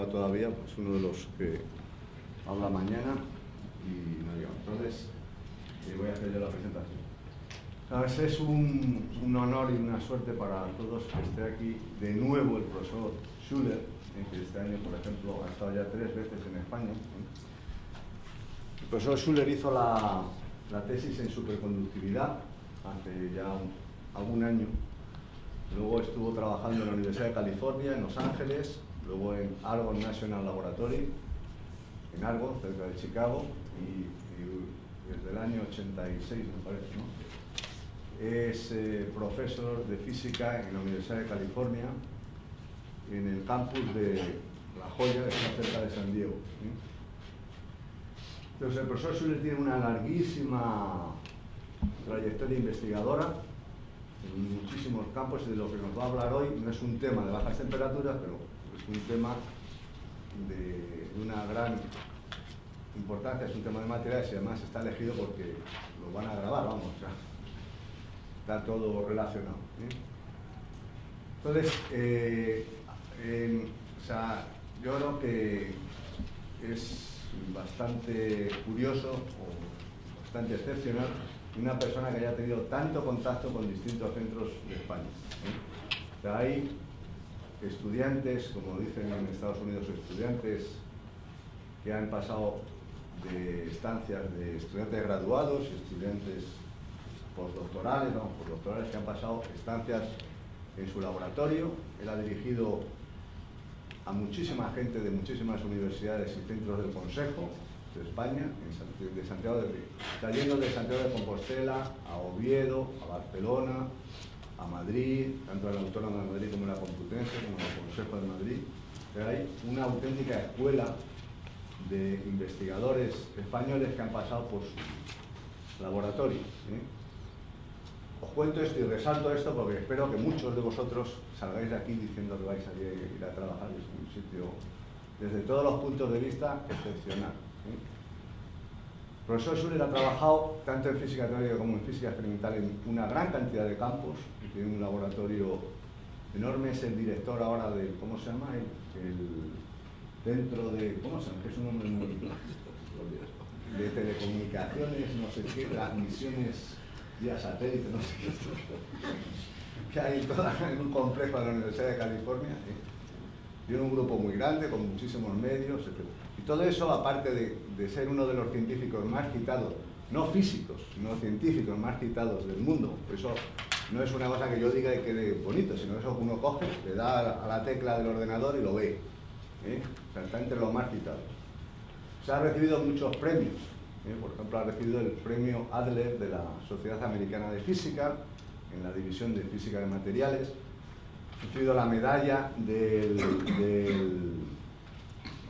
Todavía, pues uno de los que habla mañana y no llega. Entonces, voy a hacer yo la presentación. ¿Sabes? Es un honor y una suerte para todos que esté aquí de nuevo el profesor Schuller, que este año, por ejemplo, ha estado ya 3 veces en España. El profesor Schuller hizo la tesis en superconductividad hace ya algún año. Luego estuvo trabajando en la Universidad de California, en Los Ángeles, luego en Argonne National Laboratory, en Argonne, cerca de Chicago, y desde el año 86, me parece, ¿no? Es profesor de física en la Universidad de California, en el campus de La Joya, que está cerca de San Diego, ¿sí? Entonces, el profesor Schuller tiene una larguísima trayectoria investigadora en muchísimos campos, y de lo que nos va a hablar hoy no es un tema de bajas temperaturas, pero es un tema de una gran importancia, es un tema de materiales, y además está elegido porque lo van a grabar, vamos, o sea, está todo relacionado, ¿sí? Entonces, o sea, yo creo que es bastante curioso o bastante excepcional una persona que haya tenido tanto contacto con distintos centros de España, ¿sí? O sea, hay estudiantes, como dicen en Estados Unidos, estudiantes que han pasado de estancias de estudiantes graduados y estudiantes postdoctorales, vamos, postdoctorales que han pasado estancias en su laboratorio. Él ha dirigido a muchísima gente de muchísimas universidades y centros del Consejo de España, de Santiago está yendo de Santiago de Compostela a Oviedo, a Barcelona, a Madrid, tanto en la Autónoma de Madrid como en la Complutense, como en el Consejo de Madrid. Pero hay una auténtica escuela de investigadores españoles que han pasado por su laboratorio, ¿sí? Os cuento esto y resalto esto porque espero que muchos de vosotros salgáis de aquí diciendo que vais a ir a trabajar en un sitio, desde todos los puntos de vista, excepcional, ¿sí? El profesor Schuller ha trabajado tanto en física teórica como en física experimental en una gran cantidad de campos, y tiene un laboratorio enorme. Es el director ahora de, ¿cómo se llama? Dentro de, ¿cómo se llama? Que es un nombre muy, de telecomunicaciones, no sé qué, transmisiones vía satélite, no sé qué, que hay en un complejo de la Universidad de California, tiene un grupo muy grande, con muchísimos medios, etc. Y todo eso, aparte de ser uno de los científicos más citados, no físicos, sino científicos más citados del mundo. Eso no es una cosa que yo diga y quede bonito, sino eso que uno coge, le da a la tecla del ordenador y lo ve, ¿eh? O sea, está entre los más citados. Se ha recibido muchos premios, ¿eh? Por ejemplo, ha recibido el premio Adler de la Sociedad Americana de Física, en la división de Física de Materiales. Ha recibido la medalla de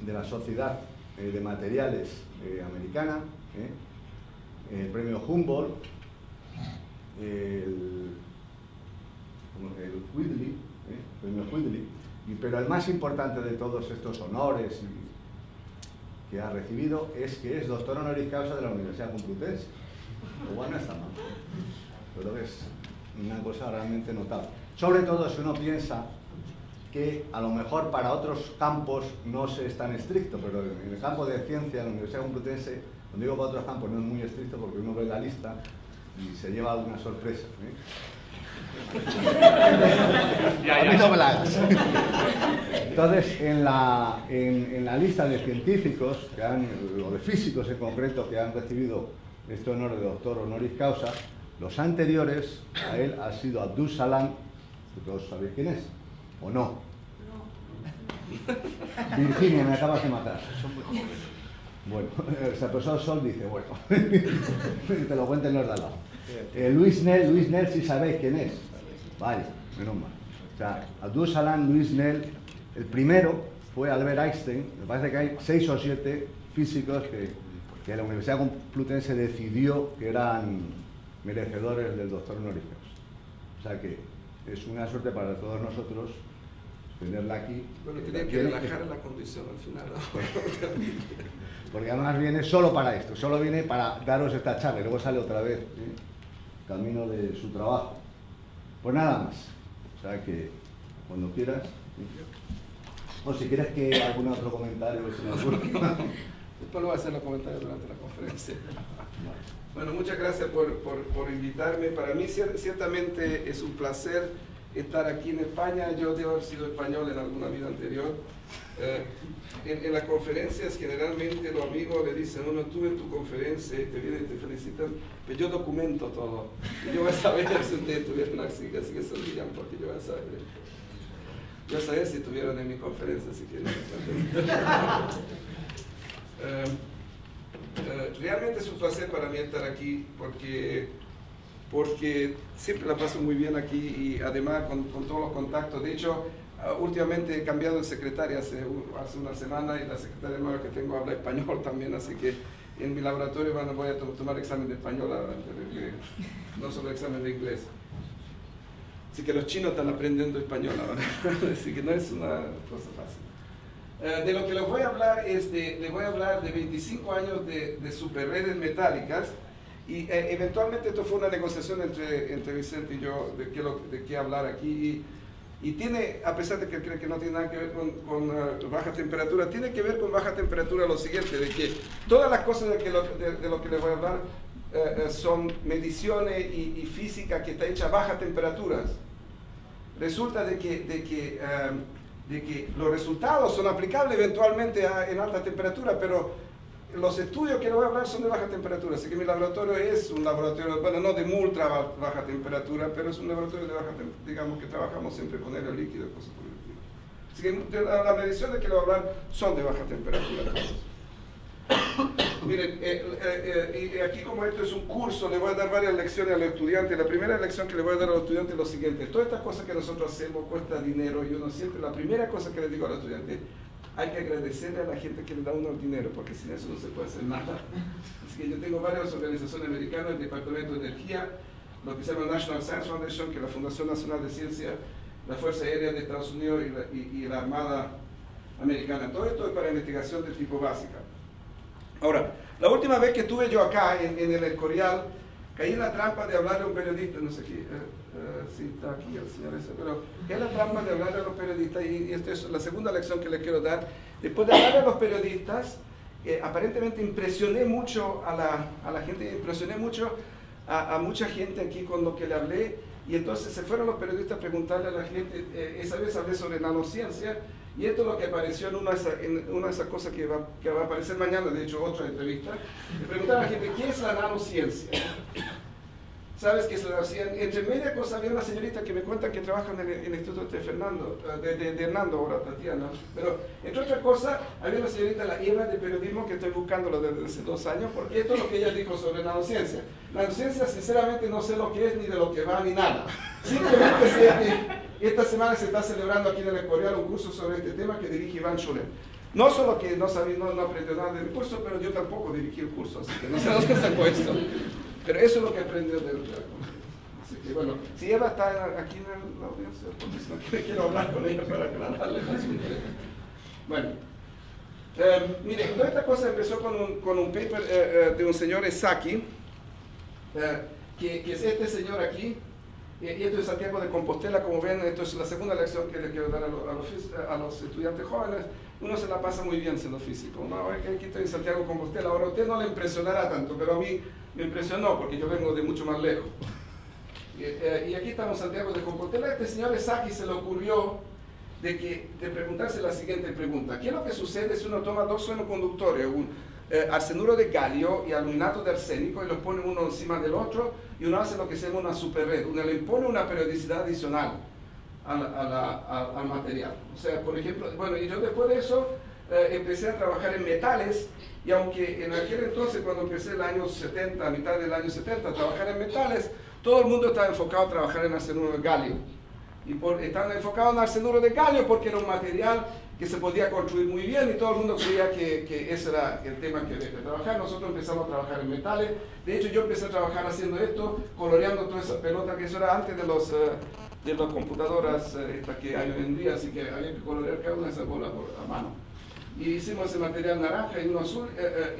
la Sociedad de Materiales Americana, el premio Humboldt, el Whitley, premio Whitley, pero el más importante de todos estos honores que ha recibido es que es doctor honoris causa de la Universidad Complutense. Igual no está mal, pero es una cosa realmente notable. Sobre todo si uno piensa que a lo mejor para otros campos no se es tan estricto, pero en el campo de ciencia, en la Universidad Complutense, cuando digo para otros campos no es muy estricto porque uno ve la lista y se lleva alguna sorpresa, A mí no me la hagas. Entonces, en la lista de científicos, o de físicos en concreto, que han recibido este honor de doctor honoris causa, los anteriores a él ha sido Abdul Salam, que todos sabéis quién es, ¿o no? Virginia, me acabas de matar. Bueno, el profesor Sol dice, bueno, te lo cuenten los de al lado. Luis Nel, si sabéis quién es. Vale, menos mal. O sea, Abdul Salam, Luis Nel, el primero fue Albert Einstein. Me parece que hay 6 o 7 físicos que la Universidad Complutense decidió que eran merecedores del doctor honoris causa. O sea que es una suerte para todos nosotros tenerla aquí. Bueno, tenía que relajar la condición al final, ¿no? Porque además viene solo para esto, solo viene para daros esta charla y luego sale otra vez, ¿sí? Camino de su trabajo. Pues nada más. O sea que cuando quieras. ¿Sí? O si quieres que algún otro comentario se me ocurra. Después lo voy a hacer los comentarios durante la conferencia. Bueno, muchas gracias por invitarme. Para mí ciertamente es un placer estar aquí en España. Yo debo haber sido español en alguna vida anterior. En las conferencias generalmente los amigos le dicen, uno, tú en tu conferencia te vienen y te felicitan, pero yo documento todo. Y yo voy a saber si ustedes tuvieron así que se olvidan, porque yo voy a saber. Yo voy a saber si estuvieron en mi conferencia, así que no. Realmente es un placer para mí estar aquí porque siempre la paso muy bien aquí y además con todos los contactos. De hecho, últimamente he cambiado de secretaria hace una semana y la secretaria nueva que tengo habla español también, así que en mi laboratorio voy a tomar examen de español ahora, no solo examen de inglés. Así que los chinos están aprendiendo español ahora, así que no es una cosa fácil. De lo que les voy a hablar les voy a hablar de 25 años de superredes metálicas y eventualmente esto fue una negociación entre Vicente y yo de qué hablar aquí y tiene, a pesar de que cree que no tiene nada que ver con baja temperatura, tiene que ver con baja temperatura lo siguiente, de que todas las cosas de lo que les voy a hablar son mediciones y física que está hecha a bajas temperaturas. Resulta de que los resultados son aplicables eventualmente en alta temperatura, pero los estudios que les voy a hablar son de baja temperatura, así que mi laboratorio es un laboratorio, bueno, no de ultra baja temperatura, pero es un laboratorio de baja temperatura, digamos que trabajamos siempre con helio líquido y cosas por el estilo. Así que las mediciones que les voy a hablar son de baja temperatura todos. Miren, y aquí como esto es un curso, le voy a dar varias lecciones a los estudiantes. La primera lección que le voy a dar a los estudiantes es lo siguiente: todas estas cosas que nosotros hacemos cuesta dinero y uno siempre, la primera cosa que les digo a los estudiantes, hay que agradecerle a la gente que le da uno el dinero, porque sin eso no se puede hacer nada. Así que yo tengo varias organizaciones americanas, el Departamento de Energía, lo que se llama National Science Foundation, que es la Fundación Nacional de Ciencia, la Fuerza Aérea de Estados Unidos y la Armada Americana. Todo esto es para investigación de tipo básica. Ahora, la última vez que estuve yo acá en el Escorial, caí en la trampa de hablarle a un periodista, no sé qué, si está aquí el señor ese, pero caí en la trampa de hablarle a los periodistas y esta es la segunda lección que les quiero dar. Después de hablarle a los periodistas, aparentemente impresioné mucho a la gente, impresioné mucho a mucha gente aquí con lo que le hablé, y entonces se fueron los periodistas a preguntarle a la gente. Esa vez hablé sobre nanociencia, y esto es lo que apareció en una de esas cosas que va a aparecer mañana, de hecho otra entrevista. Le preguntaron a la gente, ¿qué es la nanociencia? ¿Sabes qué es la nanociencia? Entre media cosa había una señorita que me cuenta que trabaja en el Instituto de Hernando, ahora Tatiana, pero entre otras cosas había una señorita, la Eva de periodismo, que estoy buscándolo desde hace 2 años, porque esto es lo que ella dijo sobre nanociencia. Nanociencia sinceramente no sé lo que es, ni de lo que va, ni nada. Simplemente sé que esta semana se está celebrando aquí en el Escorial un curso sobre este tema que dirige Iván Schuller. No solo que no aprendió nada del curso, pero yo tampoco dirigí el curso, así que no sé dónde sacó esto. Pero eso es lo que aprendió de la conferencia. Así que bueno, si Eva está aquí en la audiencia, porque si no quiero hablar con ella para aclararle el asunto. Bueno, miren, toda esta cosa empezó con un paper de un señor Esaki, que es este señor aquí. Y esto es Santiago de Compostela, como ven. Esto es la segunda lección que le quiero dar a los estudiantes jóvenes. Uno se la pasa muy bien siendo físico. ¿No? Aquí estoy en Santiago de Compostela. Ahora a usted no le impresionará tanto, pero a mí me impresionó porque yo vengo de mucho más lejos. Y aquí estamos en Santiago de Compostela. Este señor Esaki se le ocurrió de preguntarse la siguiente pregunta: ¿qué es lo que sucede si uno toma 2 semiconductores, arsenuro de galio y aluminato de arsénico, y los pone uno encima del otro, y uno hace lo que se llama una superred? Uno le impone una periodicidad adicional al material. O sea, por ejemplo, bueno, y yo después de eso empecé a trabajar en metales, y aunque en aquel entonces, cuando empecé el año 70, a mitad del año 70, a trabajar en metales, todo el mundo estaba enfocado a trabajar en arsenuro de galio. Y estaban enfocados en arsenuro de galio porque era un material que se podía construir muy bien, y todo el mundo creía que ese era el tema que había que trabajar. Nosotros empezamos a trabajar en metales. De hecho, yo empecé a trabajar haciendo esto, coloreando toda esa pelota, que eso era antes de las computadoras estas que hay hoy en día, así que había que colorear cada una de esas bolas a mano. Y hicimos ese material naranja y uno azul,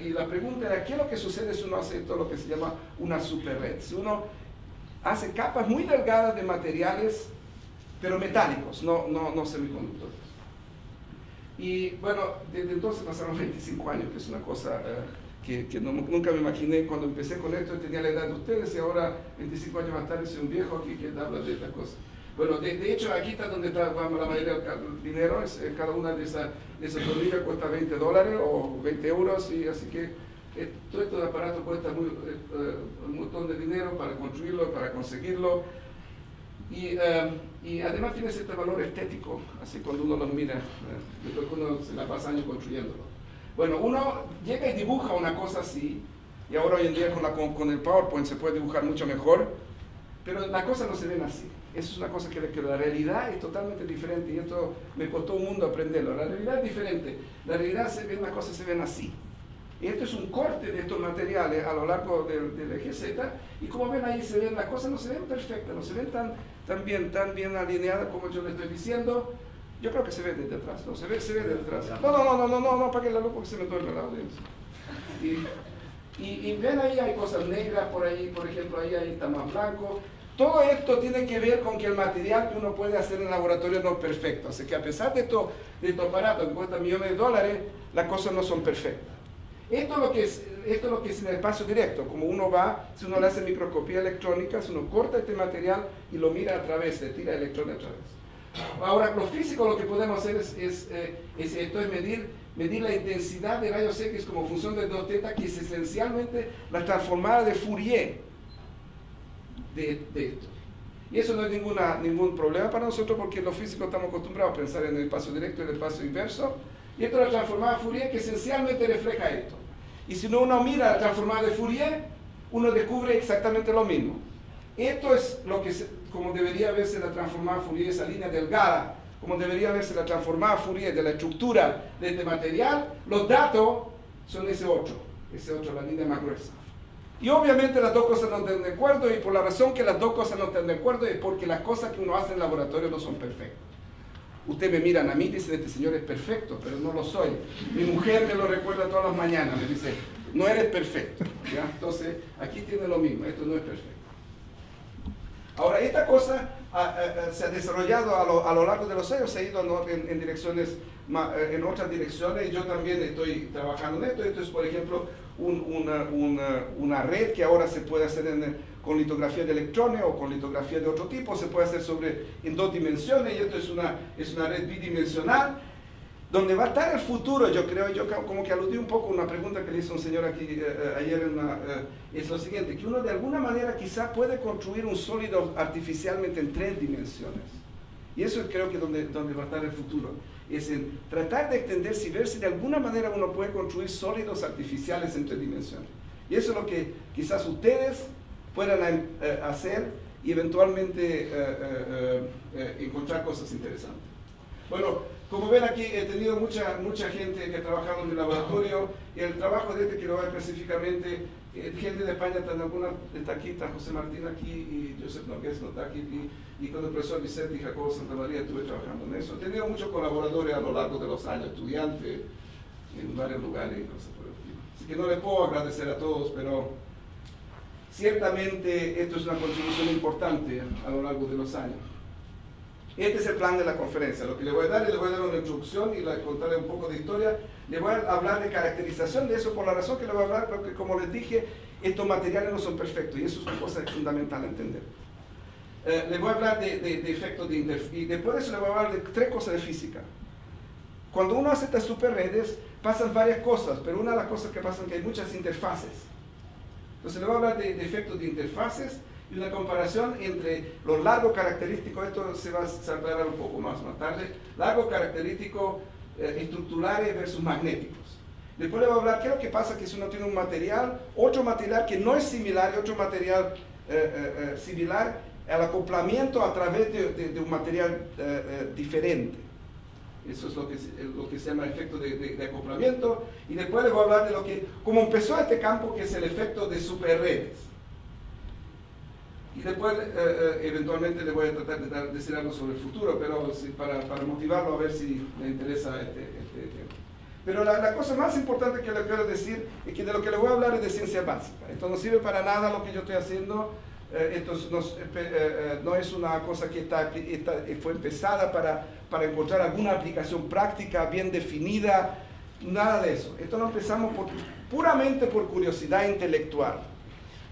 y la pregunta era, ¿qué es lo que sucede si uno hace todo lo que se llama una superred? Si uno hace capas muy delgadas de materiales, pero metálicos, no semiconductores. Y bueno, desde entonces pasaron 25 años, que es una cosa que nunca me imaginé. Cuando empecé con esto tenía la edad de ustedes y ahora 25 años más tarde soy un viejo aquí que habla de estas cosas. Bueno, de hecho aquí está donde está la mayoría del dinero, cada una de esas tornillas cuesta $20 o 20 euros, y así que todo este aparato cuesta un montón de dinero para construirlo, para conseguirlo. Y además tiene cierto valor estético, así cuando uno los mira, después que uno se la pasa años construyéndolo. Bueno, uno llega y dibuja una cosa así, y ahora hoy en día con el PowerPoint se puede dibujar mucho mejor, pero las cosas no se ven así. Eso es una cosa que la realidad es totalmente diferente, y esto me costó un mundo aprenderlo. La realidad es diferente, la realidad las cosas se ven así. Y esto es un corte de estos materiales a lo largo del eje Z, y como ven ahí, las cosas no se ven perfectas, no se ven tan bien alineadas como yo les estoy diciendo. Yo creo que se ve desde atrás, ¿no? Se ve desde atrás. No, apague la luz porque se me duerme la audiencia. Y ven ahí, hay cosas negras por ahí, por ejemplo, ahí está más blanco. Todo esto tiene que ver con que el material que uno puede hacer en el laboratorio no es perfecto. Así que a pesar de estos aparatos que cuestan millones de dólares, las cosas no son perfectas. Esto es lo que es en el espacio directo. Como uno va, si uno le hace microscopía electrónica, si uno corta este material y lo mira a través, le tira electrones a través. Ahora, los físicos lo que podemos hacer es medir la intensidad de rayos X como función de 2θ, que es esencialmente la transformada de Fourier de esto. Y eso no es ningún problema para nosotros, porque los físicos estamos acostumbrados a pensar en el espacio directo y el espacio inverso. Y esto es la transformada de Fourier, que esencialmente refleja esto. Y si uno mira la transformada de Fourier, uno descubre exactamente lo mismo. Esto es como debería verse la transformada de Fourier, esa línea delgada, como debería verse la transformada de Fourier de la estructura de este material. Los datos son ese 8, la línea más gruesa. Y obviamente las dos cosas no están de acuerdo, y por la razón que las dos cosas no están de acuerdo es porque las cosas que uno hace en el laboratorio no son perfectas. Ustedes me miran a mí y dicen, este señor es perfecto, pero no lo soy. Mi mujer me lo recuerda todas las mañanas, me dice, no eres perfecto. ¿Ya? Entonces, aquí tiene lo mismo, esto no es perfecto. Ahora, esta cosa se ha desarrollado a lo largo de los años, se ha ido en direcciones, en otras direcciones, y yo también estoy trabajando en esto. Esto es, por ejemplo, una red que ahora se puede hacer con litografía de electrones o con litografía de otro tipo, se puede hacer en 2 dimensiones, y esto es una red bidimensional, donde va a estar el futuro. Yo creo, yo como que aludí un poco a una pregunta que le hizo un señor aquí ayer, es lo siguiente, que uno de alguna manera quizá puede construir un sólido artificialmente en 3 dimensiones. Y eso creo que donde va a estar el futuro. Es en tratar de extenderse y ver si de alguna manera uno puede construir sólidos artificiales en 3 dimensiones. Y eso es lo que quizás ustedes puedan hacer y eventualmente encontrar cosas interesantes. Bueno, como ven aquí, he tenido mucha gente que ha trabajado en el laboratorio, y el trabajo de que lo va específicamente, gente de España, está aquí, está José Martín aquí, y Joseph Nogués no está aquí, y con el profesor Vicente y Jacobo Santamaría estuve trabajando en eso. He tenido muchos colaboradores a lo largo de los años, estudiantes, en varios lugares y cosas por el estilo. Así que no les puedo agradecer a todos, pero ciertamente esto es una contribución importante a lo largo de los años. Este es el plan de la conferencia. Lo que le voy a dar, una introducción y contarle un poco de historia. Le voy a hablar de caracterización de eso, por la razón que le voy a hablar, porque como les dije, estos materiales no son perfectos, y eso es una cosa fundamental a entender. Le voy a hablar de efectos de interferencia, y después de eso le voy a hablar de 3 cosas de física. Cuando uno hace estas superredes, pasan varias cosas, pero una de las cosas que pasan es que hay muchas interfaces. Entonces le voy a hablar de efectos de interfaces, y una comparación entre los largos característicos. Esto se va a aclarar un poco más tarde, largos característicos estructurales versus magnéticos. Después le voy a hablar qué es lo que pasa que si uno tiene un material, otro material que no es similar, y otro material similar, al acoplamiento a través de un material diferente. Eso es lo que se llama efecto de acoplamiento. Y después les voy a hablar de cómo empezó este campo, que es el efecto de superredes. Y después, eventualmente, le voy a tratar de decir algo sobre el futuro, pero para motivarlo a ver si le interesa este tema. Pero la cosa más importante que le quiero decir es que de lo que le voy a hablar es de ciencia básica. Esto no sirve para nada lo que yo estoy haciendo entonces no es una cosa que fue empezada para encontrar alguna aplicación práctica bien definida, nada de eso. Esto lo empezamos puramente por curiosidad intelectual.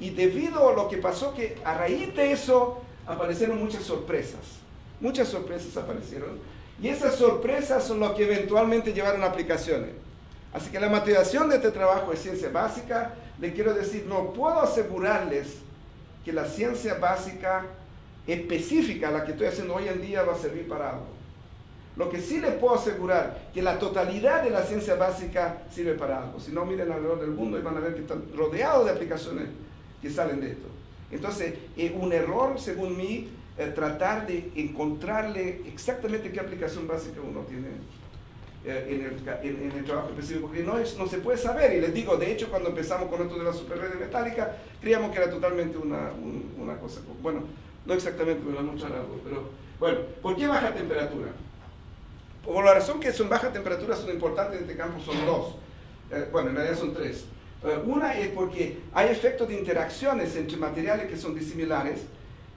Y debido a lo que pasó, que a raíz de eso aparecieron muchas sorpresas. Muchas sorpresas aparecieron. Y esas sorpresas son las que eventualmente llevaron a aplicaciones. Así que la motivación de este trabajo es ciencia básica. Le quiero decir, no puedo asegurarles que la ciencia básica específica, la que estoy haciendo hoy en día, va a servir para algo. Lo que sí les puedo asegurar, que la totalidad de la ciencia básica sirve para algo. Si no, miren alrededor del mundo y van a ver que están rodeados de aplicaciones que salen de esto. Entonces, es un error, según mí, tratar de encontrarle exactamente qué aplicación básica uno tiene en el trabajo específico, porque no se puede saber. Y les digo, de hecho, cuando empezamos con esto de la superred metálica, creíamos que era totalmente una cosa, bueno, no exactamente, me voy a mostrar algo, pero bueno, ¿por qué baja temperatura? Por la razón que son bajas temperaturas son importantes en este campo son dos, bueno, en realidad son tres. Una es porque hay efectos de interacciones entre materiales que son disimilares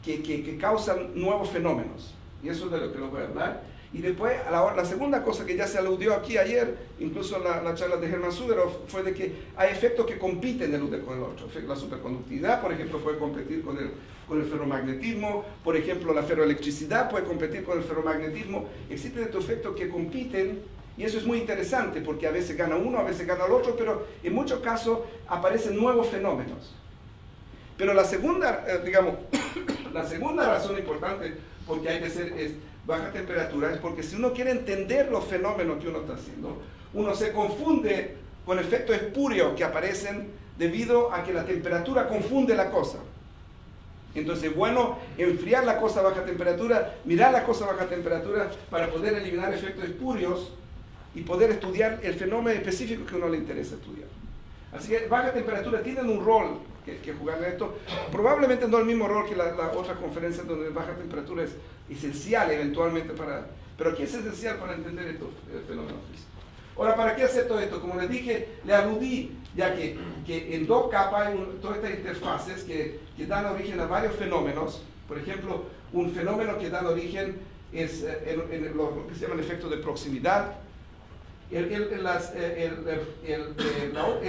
que causan nuevos fenómenos, y eso es de lo que les voy a hablar. Y después, la segunda cosa que ya se aludió aquí ayer, incluso en la charla de Hermann Suderhoff, fue de que hay efectos que compiten el uno con el otro. La superconductividad, por ejemplo, puede competir con el ferromagnetismo, por ejemplo, la ferroelectricidad puede competir con el ferromagnetismo. Existen estos efectos que compiten, y eso es muy interesante, porque a veces gana uno, a veces gana el otro, pero en muchos casos aparecen nuevos fenómenos. Pero la segunda, la segunda razón importante porque hay que hacer baja temperatura es porque si uno quiere entender los fenómenos que uno está haciendo, uno se confunde con efectos espurios que aparecen debido a que la temperatura confunde la cosa. Entonces es bueno enfriar la cosa a baja temperatura, mirar la cosa a baja temperatura para poder eliminar efectos espurios y poder estudiar el fenómeno específico que a uno le interesa estudiar. Así que baja temperatura tienen un rol que jugar en esto, probablemente no el mismo rol que la otra conferencia donde baja temperatura es esencial eventualmente pero aquí es esencial para entender estos fenómenos físicos. Ahora, ¿para qué hacer todo esto? Como les dije, le aludí ya que en dos capas hay todas estas interfaces que dan origen a varios fenómenos. Por ejemplo, un fenómeno que da origen es lo que se llama el efecto de proximidad. El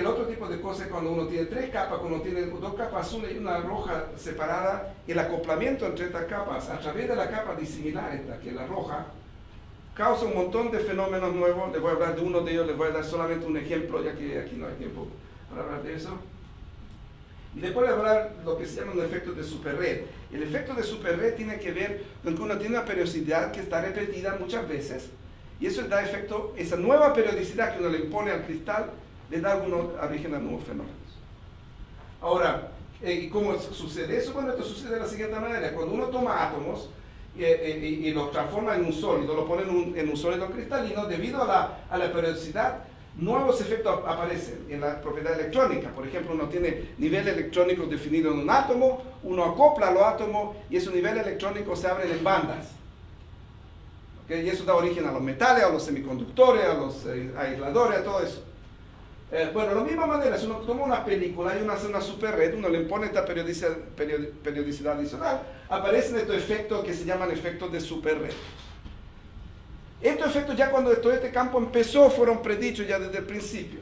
otro tipo de cosas es cuando uno tiene tres capas, cuando uno tiene dos capas azules y una roja separada, el acoplamiento entre estas capas a través de la capa disimilar esta, que es la roja, causa un montón de fenómenos nuevos. Les voy a hablar de uno de ellos, les voy a dar solamente un ejemplo, ya que aquí no hay tiempo para hablar de eso. Y después les voy a hablar de lo que se llama un efecto de superred. El efecto de superred tiene que ver con que uno tiene una periodicidad que está repetida muchas veces, y eso da efecto, esa nueva periodicidad que uno le impone al cristal, le da origen a nuevos fenómenos. Ahora, ¿cómo sucede eso? Bueno, esto sucede de la siguiente manera. Cuando uno toma átomos y los transforma en un sólido, lo pone en un sólido cristalino, debido a la periodicidad, nuevos efectos aparecen en la propiedad electrónica. Por ejemplo, uno tiene niveles electrónicos definidos en un átomo, uno acopla los átomos y esos niveles electrónicos se abren en bandas. Y eso da origen a los metales, a los semiconductores, a los aisladores, a todo eso. Bueno, de la misma manera, si uno toma una película y uno hace una superred, uno le impone esta periodicidad adicional, aparecen estos efectos que se llaman efectos de superred. Estos efectos ya cuando todo este campo empezó fueron predichos ya desde el principio.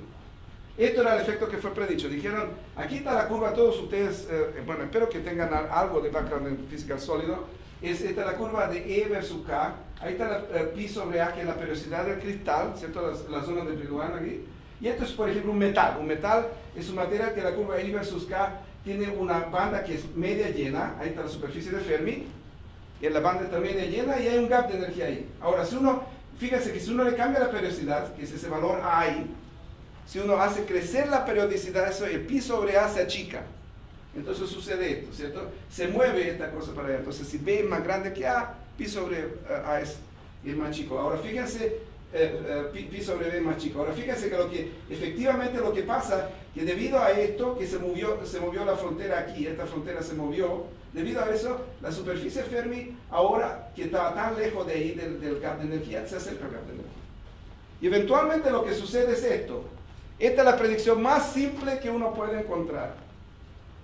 Esto era el efecto que fue predicho. Dijeron, aquí está la curva, todos ustedes, bueno, espero que tengan algo de background en física sólido. Esta es la curva de E versus K. Ahí está el pi sobre A, que es la periodicidad del cristal, ¿cierto? Las zonas de Brillouin aquí. Y esto es, por ejemplo, un metal. Un metal es un material que la curva I versus K tiene una banda que es media llena. Ahí está la superficie de Fermi. Y en la banda está media llena y hay un gap de energía ahí. Ahora, fíjense que si uno le cambia la periodicidad, que es ese valor I, si uno hace crecer la periodicidad, eso, el pi sobre A se achica. Entonces sucede esto, ¿cierto? Se mueve esta cosa para allá. Entonces, si B es más grande que A, pi sobre A es más chico. Ahora, fíjense, pi sobre B es más chico. Ahora, fíjense que efectivamente lo que pasa, que debido a esto, que se movió la frontera aquí, esta frontera se movió, debido a eso, la superficie Fermi, ahora que estaba tan lejos de ahí, del gap de energía, se acerca al gap de energía. Y eventualmente lo que sucede es esto. Esta es la predicción más simple que uno puede encontrar.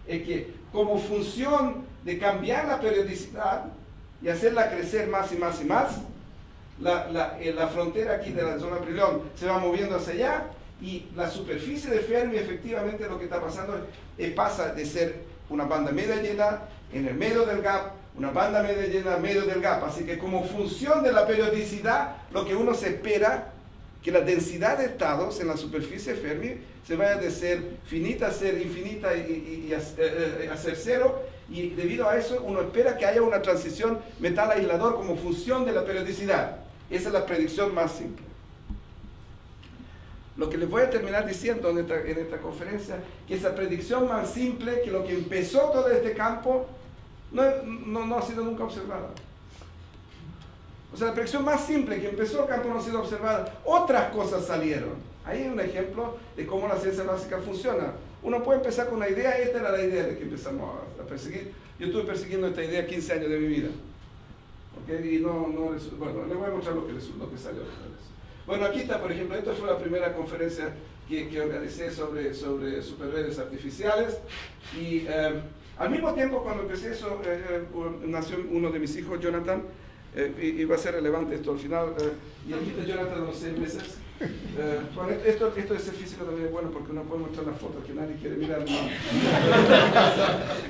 es que como función de cambiar la periodicidad y hacerla crecer más y más y más, la frontera aquí de la zona Brillouin se va moviendo hacia allá y la superficie de Fermi efectivamente lo que está pasando pasa de ser una banda media llena en el medio del gap, una banda media llena en medio del gap. Así que como función de la periodicidad, lo que uno se espera que la densidad de estados en la superficie Fermi se vaya de ser finita a ser infinita y a ser cero, y debido a eso uno espera que haya una transición metal aislador como función de la periodicidad. Esa es la predicción más simple. Lo que les voy a terminar diciendo en esta conferencia, que esa predicción más simple, que lo que empezó todo este campo, no ha sido nunca observada. O sea, la predicción más simple que empezó el campo no ha sido observada. Otras cosas salieron. Ahí hay un ejemplo de cómo la ciencia básica funciona. Uno puede empezar con una idea, esta era la idea de que empezamos a perseguir. Yo estuve persiguiendo esta idea 15 años de mi vida. ¿Okay? Y bueno, les voy a mostrar lo que salió. Bueno, aquí está, por ejemplo, esta fue la primera conferencia que organicé sobre superredes artificiales. Y al mismo tiempo, cuando empecé eso, nació uno de mis hijos, Jonathan. Y va a ser relevante esto al final. Y aquí está Jonathan a los 6 meses. Bueno, esto de ser físico también es bueno porque uno puede mostrar las fotos que nadie quiere mirar.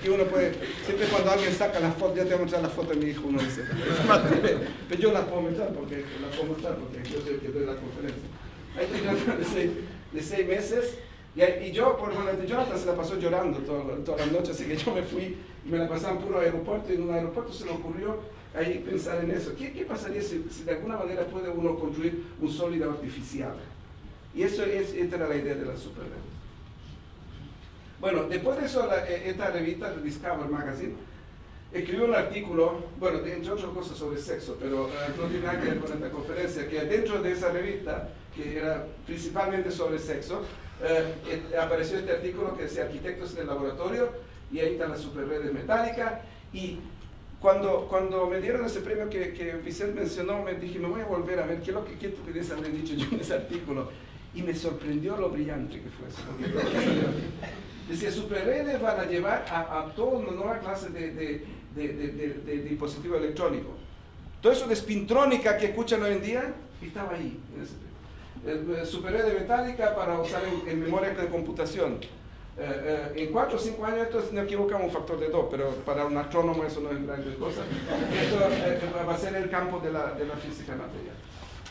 Que uno puede, siempre cuando alguien saca las fotos, ya te voy a mostrar las fotos de mi hijo, uno dice, pero yo las puedo mostrar porque yo soy el que doy la conferencia. Ahí está Jonathan de 6 meses. Y yo, por ejemplo, Jonathan se la pasó llorando todas las noches, así que yo me fui y me la pasaba en puro aeropuerto, y en un aeropuerto se me ocurrió ahí pensar en eso. ¿Qué pasaría si de alguna manera puede uno construir un sólido artificial? Y esta era la idea de las superredes. Bueno, después de eso, esta revista, Discover Magazine, escribió un artículo, bueno, entre otras cosas sobre sexo, pero no tiene nada que ver con esta conferencia, que dentro de esa revista, que era principalmente sobre sexo, apareció este artículo que decía Arquitectos en el Laboratorio, y ahí están las superredes metálicas. Y cuando me dieron ese premio que Vicente mencionó, me dije, me voy a volver a ver qué estupidez habré dicho yo en ese artículo. Y me sorprendió lo brillante que fue eso. Decía, superredes van a llevar a toda una nueva clase de dispositivo electrónico. Todo eso de spintrónica que escuchan hoy en día, estaba ahí. Superred metálica para usar en memoria de computación. En 4 o 5 años, esto no equivocamos un factor de 2, pero para un astrónomo eso no es gran cosa. Esto va a ser el campo de la física material.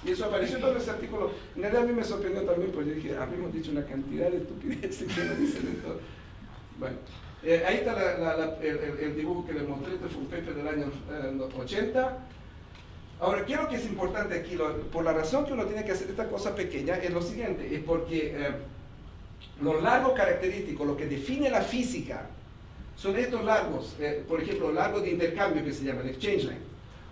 Y eso apareció en todo ese artículo. En realidad a mí me sorprendió también, porque yo dije, habíamos dicho una cantidad de estupideces que no dicen esto. Bueno, ahí está el dibujo que les mostré. Este fue un paper del año 80. Ahora, ¿qué es lo que es importante aquí? Por la razón que uno tiene que hacer esta cosa pequeña es lo siguiente, es porque los largos característicos, lo que define la física, son estos largos, por ejemplo, el largo de intercambio que se llama el exchange length,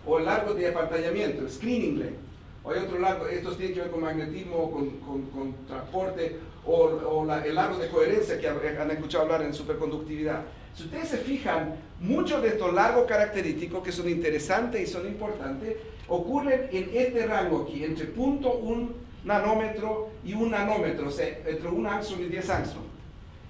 o el largo de apantallamiento, el screening length, o hay otro largo, estos tienen que ver con magnetismo, con transporte, o el largo de coherencia que han escuchado hablar en superconductividad. Si ustedes se fijan, muchos de estos largos característicos que son interesantes y son importantes, ocurren en este rango aquí, entre 0.1 nanómetro y 1 nanómetro, o sea, entre 1 angstrom y 10 angstrom.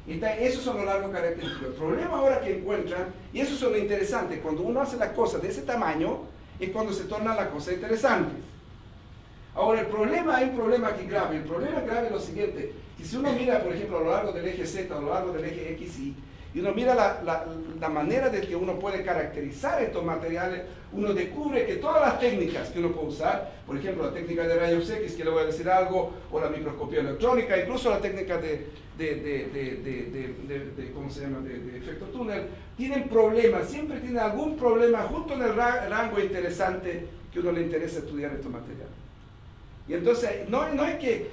Esos son los largos característicos. El problema ahora que encuentran, y eso es lo interesante, cuando uno hace las cosas de ese tamaño, es cuando se tornan las cosas interesantes. Ahora, hay un problema aquí grave. El problema grave es lo siguiente, que si uno mira, por ejemplo, a lo largo del eje Z, a lo largo del eje XY, y uno mira la manera de que uno puede caracterizar estos materiales, uno descubre que todas las técnicas que uno puede usar, por ejemplo la técnica de rayos X, que le voy a decir algo, o la microscopía electrónica, incluso la técnica de ¿cómo se llama?, de efecto túnel, tienen problemas, siempre tienen algún problema justo en el rango interesante que uno le interesa estudiar estos materiales. Y entonces, no es que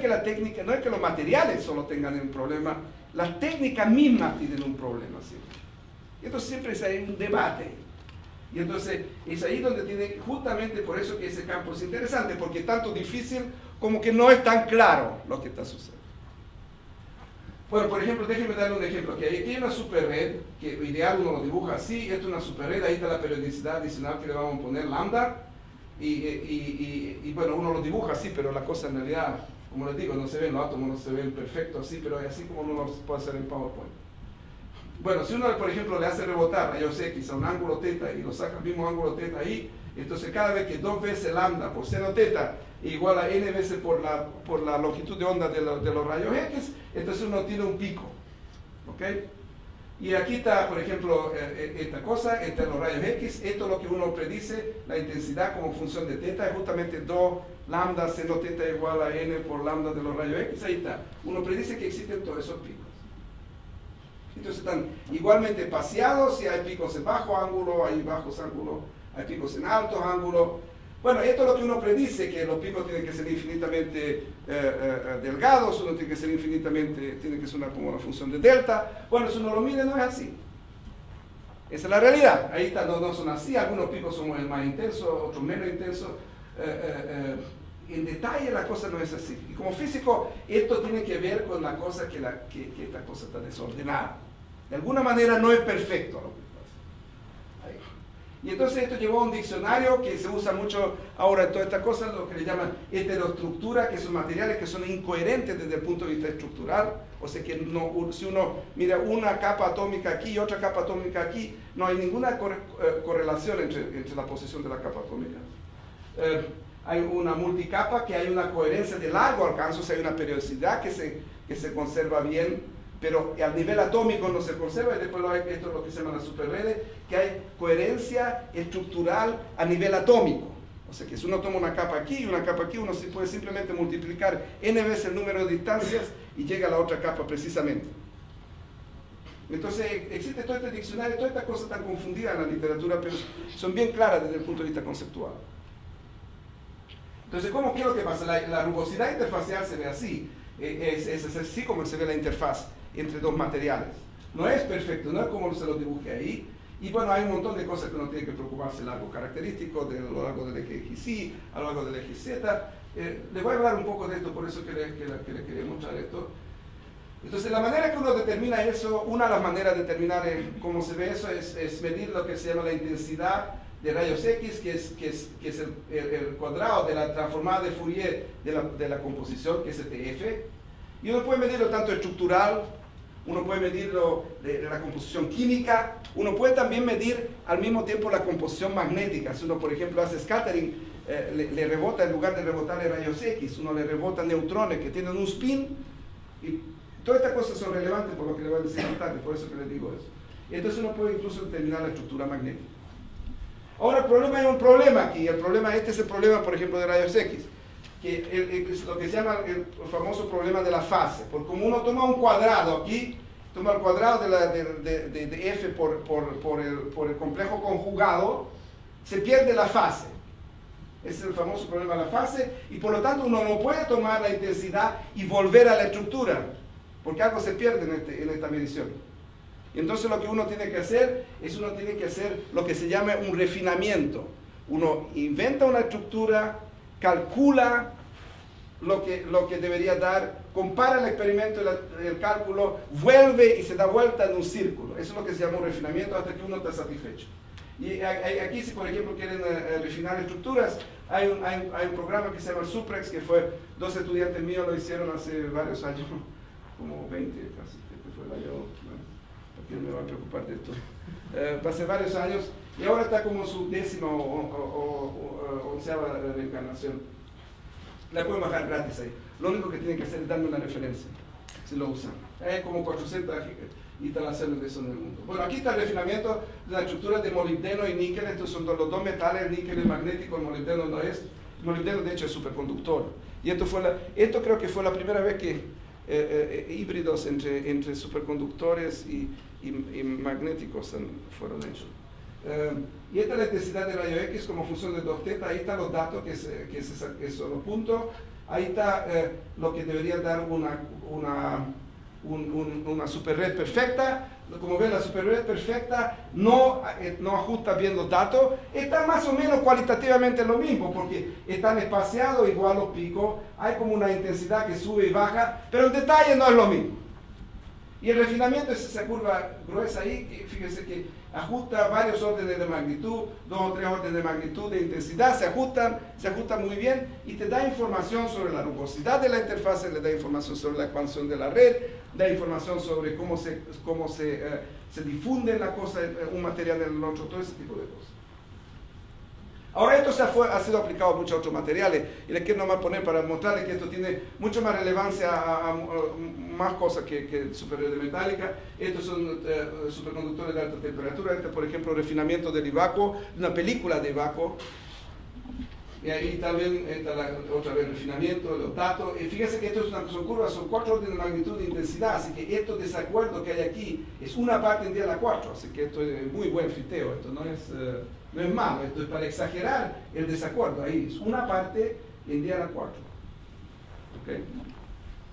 la técnica, no es que los materiales solo tengan un problema, las técnicas mismas tienen un problema siempre. Y entonces siempre hay un debate. Y entonces es ahí donde tiene, justamente por eso que ese campo es interesante, porque es tanto difícil como que no es tan claro lo que está sucediendo. Bueno, por ejemplo, déjenme darle un ejemplo. Aquí hay una superred, que ideal uno lo dibuja así, esta es una superred, ahí está la periodicidad adicional que le vamos a poner lambda. Y bueno, uno lo dibuja así, pero la cosa en realidad, como les digo, no se ven los átomos, no se ven perfectos así, pero es así como uno lo puede hacer en PowerPoint. bueno, si uno, por ejemplo, le hace rebotar rayos X a un ángulo θ y lo saca al mismo ángulo θ ahí, entonces cada vez que 2 veces lambda por seno θ igual a n veces por la longitud de onda de los rayos X, entonces uno tiene un pico. ¿Ok? Y aquí está, por ejemplo, esta cosa, entre los rayos X, esto es lo que uno predice, la intensidad como función de θ, es justamente 2 lambda seno θ igual a n por lambda de los rayos X, ahí está. Uno predice que existen todos esos picos. Entonces están igualmente espaciados, y hay picos en bajo ángulo, hay bajos ángulos, hay picos en altos ángulos. Bueno, esto es lo que uno predice, que los picos tienen que ser infinitamente delgados, uno tiene que ser infinitamente, tiene que ser como una función de delta. Bueno, si uno lo mide, no es así. Esa es la realidad. Ahí está, no son así, algunos picos son más intensos, otros menos intensos. En detalle la cosa no es así. Y como físico, esto tiene que ver con la cosa que esta cosa está desordenada. De alguna manera no es perfecto lo que pasa. Ahí. Y entonces esto llevó a un diccionario que se usa mucho ahora en todas estas cosas, lo que le llaman heteroestructura, que son materiales que son incoherentes desde el punto de vista estructural. O sea que si uno mira una capa atómica aquí y otra capa atómica aquí, no hay ninguna correlación entre la posición de la capa atómica. Hay una multicapa que hay una coherencia de largo alcance, o sea, hay una periodicidad que se conserva bien, pero al nivel atómico no se conserva. Y después esto es lo que se llama las superredes, que hay coherencia estructural a nivel atómico. O sea que si uno toma una capa aquí y una capa aquí, uno se puede simplemente multiplicar n veces el número de distancias y llega a la otra capa precisamente. Entonces existe todo este diccionario, todas estas cosas están confundidas en la literatura, pero son bien claras desde el punto de vista conceptual. Entonces, ¿qué es lo que pasa? La rugosidad interfacial se ve así. Es así como se ve la interfaz entre dos materiales. No es perfecto, no es como se lo dibujé ahí. Y bueno, hay un montón de cosas que uno tiene que preocuparse, el largo característico, a lo largo del eje XY, a lo largo del eje Z. Les voy a hablar un poco de esto, por eso que les quería mostrar esto. Entonces, la manera que uno determina eso, una de las maneras de determinar cómo se ve eso es medir lo que se llama la intensidad de rayos X, que es el cuadrado de la transformada de Fourier de la composición, que es TF. Y uno puede medirlo tanto estructural, uno puede medirlo de la composición química, uno puede también medir al mismo tiempo la composición magnética. Si uno, por ejemplo, hace scattering, le rebota, en lugar de rebotarle rayos X, uno le rebota neutrones que tienen un spin, y todas estas cosas son relevantes por lo que le voy a decir más tarde, por eso que les digo eso. Y entonces uno puede incluso determinar la estructura magnética. Ahora, el problema es un problema aquí. El problema, este es el problema, por ejemplo, de rayos X, que es lo que se llama el famoso problema de la fase. Porque como uno toma un cuadrado aquí, toma el cuadrado de F por el complejo conjugado, se pierde la fase. Ese es el famoso problema de la fase, y por lo tanto uno no puede tomar la intensidad y volver a la estructura, porque algo se pierde en esta medición. Entonces lo que uno tiene que hacer es lo que se llama un refinamiento. Uno inventa una estructura, calcula lo que debería dar, compara el experimento y el cálculo, vuelve y se da vuelta en un círculo. Eso es lo que se llama un refinamiento hasta que uno está satisfecho. Y aquí, si por ejemplo quieren refinar estructuras, hay un programa que se llama Suprex, que dos estudiantes míos lo hicieron hace varios años, como 20 casi, este fue el año... ¿Quién me va a preocupar de esto? Hace varios años, y ahora está como su 10ª o 11ª reencarnación. La pueden bajar gratis ahí. Lo único que tienen que hacer es darme una referencia, si lo usan. Hay como 400 instalaciones de eso en el mundo. Bueno, aquí está el refinamiento de la estructura de molibdeno y níquel. Estos son los dos metales, el níquel es magnético, el molibdeno no es. El molibdeno de hecho es superconductor. Y esto creo que fue la primera vez que híbridos entre superconductores y magnéticos fueron hechos. Y esta es la intensidad de rayo X como función de 2θ. Ahí están los datos, que son los puntos. Ahí está lo que debería dar una superred perfecta. Como ven, la superred perfecta no ajusta bien los datos. Está más o menos cualitativamente lo mismo, porque están espaciados igual los picos. Hay como una intensidad que sube y baja, pero el detalle no es lo mismo. Y el refinamiento es esa curva gruesa ahí, que fíjense que ajusta varios órdenes de magnitud, 2 o 3 órdenes de magnitud de intensidad, se ajustan muy bien y te da información sobre la rugosidad de la interfaz, le da información sobre la expansión de la red, da información sobre cómo se difunde la cosa, un material en el otro, todo ese tipo de cosas. Ahora esto ha sido aplicado a muchos otros materiales y les quiero nomás poner para mostrarles que esto tiene mucho más relevancia a más cosas que superred metálica. Estos son superconductores de alta temperatura. Este, por ejemplo, refinamiento del Ivaco, una película de Ivaco. Y ahí también entra otra vez refinamiento de los datos. Y fíjense que esto son curvas, son 4 órdenes de magnitud de intensidad, así que estos desacuerdos que hay aquí es una parte en día a la 4, así que esto es muy buen fiteo, esto no es malo, esto es para exagerar el desacuerdo, ahí es una parte en día a la 4. ¿Okay?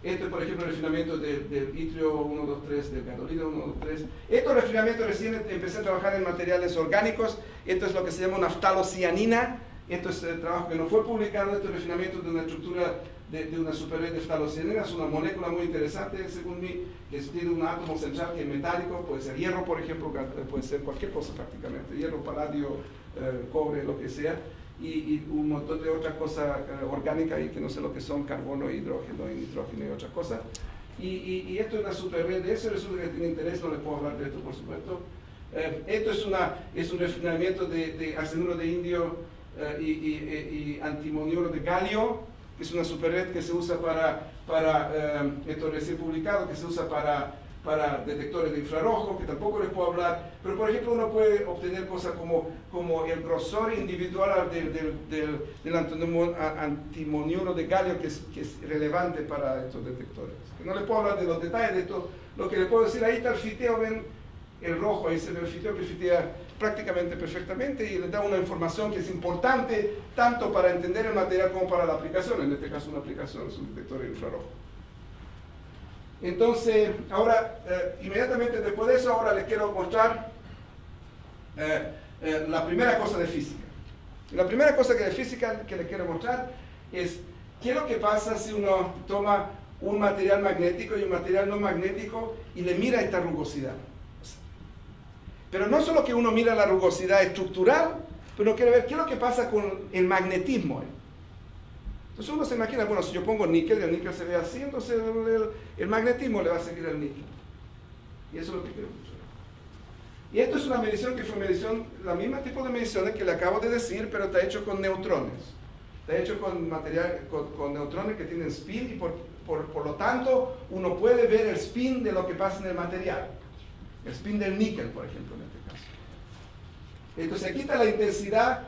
Esto es, por ejemplo, el refinamiento del itrio 123, del gadolino 123. Estos refinamientos recién empecé a trabajar en materiales orgánicos. Esto es lo que se llama naftalocianina. Esto es el trabajo que no fue publicado. Esto es refinamiento de una estructura de una superred de naftalocianina. Es una molécula muy interesante, según mí, que tiene un átomo central que es metálico. Puede ser hierro, por ejemplo, puede ser cualquier cosa prácticamente. Hierro, paladio, cobre, lo que sea. Y un montón de otras cosas orgánicas y que no sé lo que son, carbono, hidrógeno y nitrógeno y otras cosas. Y esto es una superred de eso, resulta que tiene interés, no les puedo hablar de esto por supuesto. Esto es un refinamiento de arsenuro de indio y antimoniuro de galio, que es una superred que se usa esto recién publicado, que se usa para detectores de infrarrojo, que tampoco les puedo hablar, pero por ejemplo uno puede obtener cosas como el grosor individual del antimoniuro de galio, que es relevante para estos detectores. No les puedo hablar de los detalles de esto, lo que les puedo decir, ahí está el fiteo, ven el rojo, ahí se ve el fiteo que fitea prácticamente perfectamente y les da una información que es importante tanto para entender el material como para la aplicación, en este caso una aplicación es un detector de infrarrojo. Entonces, ahora, inmediatamente después de eso, ahora les quiero mostrar la primera cosa de física. La primera cosa de física que les quiero mostrar es qué es lo que pasa si uno toma un material magnético y un material no magnético y le mira esta rugosidad. Pero no solo que uno mira la rugosidad estructural, pero uno quiere ver qué es lo que pasa con el magnetismo. Entonces uno se imagina, bueno, si yo pongo níquel y el níquel se ve así, entonces el magnetismo le va a seguir al níquel. Y eso es lo que quiero mostrar. Y esto es una medición que fue la misma tipo de mediciones que le acabo de decir, pero está hecho con neutrones. Está hecho con con neutrones que tienen spin y por lo tanto uno puede ver el spin de lo que pasa en el material. El spin del níquel, por ejemplo, en este caso. Entonces aquí está la intensidad.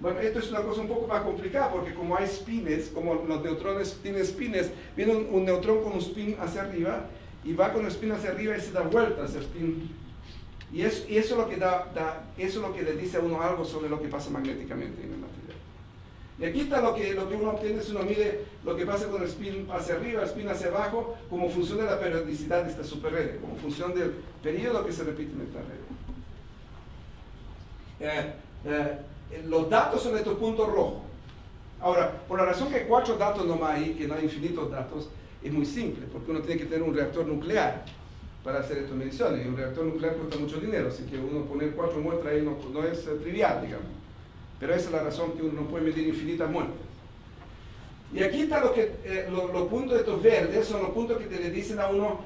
Bueno, esto es una cosa un poco más complicada porque como hay spines, como los neutrones tienen spines, viene un neutrón con un spin hacia arriba y va con el spin hacia arriba y se da vuelta ese spin. Y eso es lo que eso es lo que le dice a uno algo sobre lo que pasa magnéticamente en el material. Y aquí está lo que uno obtiene si uno mide lo que pasa con el spin hacia arriba, el spin hacia abajo, como función de la periodicidad de esta superred, como función del periodo que se repite en esta red. Los datos son estos puntos rojos. Ahora, por la razón que hay 4 datos nomás ahí, que no hay infinitos datos, es muy simple, porque uno tiene que tener un reactor nuclear para hacer estas mediciones, y un reactor nuclear cuesta mucho dinero, así que uno poner 4 muestras ahí no es trivial, digamos. Pero esa es la razón que uno no puede medir infinitas muestras. Y aquí está los puntos de estos verdes, son los puntos que le dicen a uno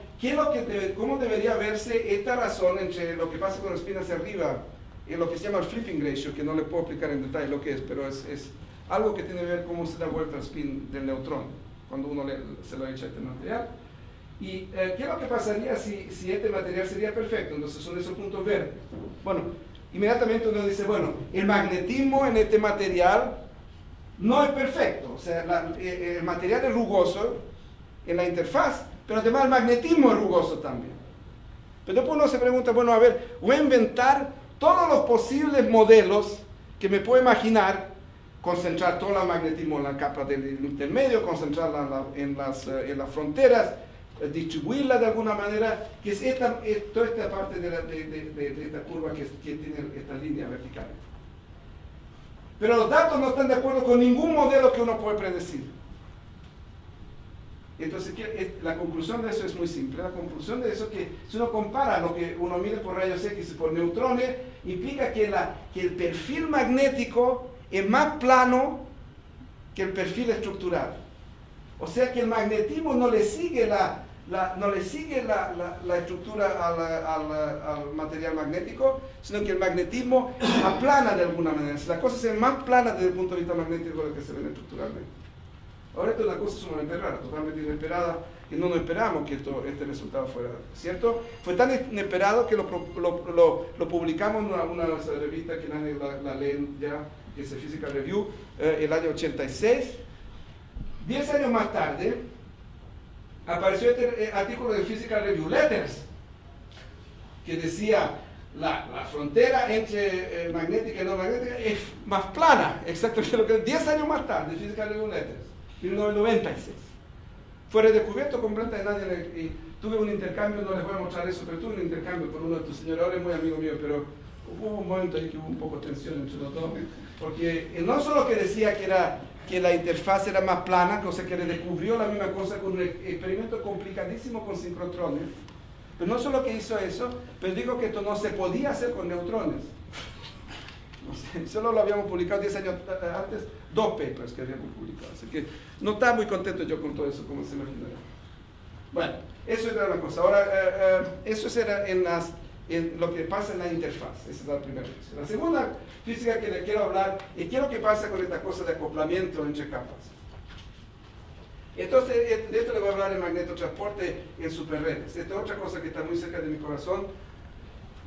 cómo debería verse esta razón entre lo que pasa con el spin hacia arriba y lo que se llama el flipping ratio, que no le puedo explicar en detalle lo que es, pero es algo que tiene que ver cómo se da vuelta el spin del neutrón cuando uno se lo echa a este material. Y ¿qué es lo que pasaría si este material sería perfecto? Entonces son esos puntos verdes. Bueno, inmediatamente uno dice, bueno, el magnetismo en este material no es perfecto, o sea, el material es rugoso en la interfaz, pero además el magnetismo es rugoso también. Pero después uno se pregunta, bueno, a ver, voy a inventar todos los posibles modelos que me puedo imaginar, concentrar todo el magnetismo en la capa del intermedio, concentrarla en las fronteras, distribuirla de alguna manera, que es toda esta parte de esta curva que tiene esta línea vertical. Pero los datos no están de acuerdo con ningún modelo que uno puede predecir. Entonces, la conclusión de eso es muy simple. La conclusión de eso es que si uno compara lo que uno mide por rayos X y por neutrones, implica que el perfil magnético es más plano que el perfil estructural. O sea que el magnetismo no le sigue la estructura al material magnético, sino que el magnetismo aplana de alguna manera. Si la cosa se ve más plana desde el punto de vista magnético de lo que se ve estructuralmente. Ahora esto es una cosa sumamente rara, totalmente inesperada, y no nos esperábamos que este resultado fuera cierto. Fue tan inesperado que lo publicamos en una de las revistas que nadie la leen ya, que es el Physical Review, el año 86. 10 años más tarde, apareció este artículo de Physical Review Letters, que decía la frontera entre magnética y no magnética es más plana, exactamente lo que 10 años más tarde, Physical Review Letters, 1996. Fue redescubierto completamente nadie, y tuve un intercambio, no les voy a mostrar eso, pero tuve un intercambio con uno de estos señores, ahora es muy amigo mío, pero hubo un momento ahí que hubo un poco de tensión entre los dos, porque no solo que decía que la interfaz era más plana, cosa que le descubrió la misma cosa con un experimento complicadísimo con sincrotrones, pero no solo que hizo eso, pero dijo que esto no se podía hacer con neutrones. No sé, solo lo habíamos publicado 10 años antes, 2 papers que habíamos publicado, así que no estaba muy contento yo con todo eso, como se imaginará. Bueno, eso era una cosa. Ahora, eso era en lo que pasa en la interfaz. Esa es la primera física. La segunda física que le quiero hablar es qué es lo que pasa con esta cosa de acoplamiento entre capas. Entonces, de esto le voy a hablar en magnetotransporte en superredes. Esta es otra cosa que está muy cerca de mi corazón,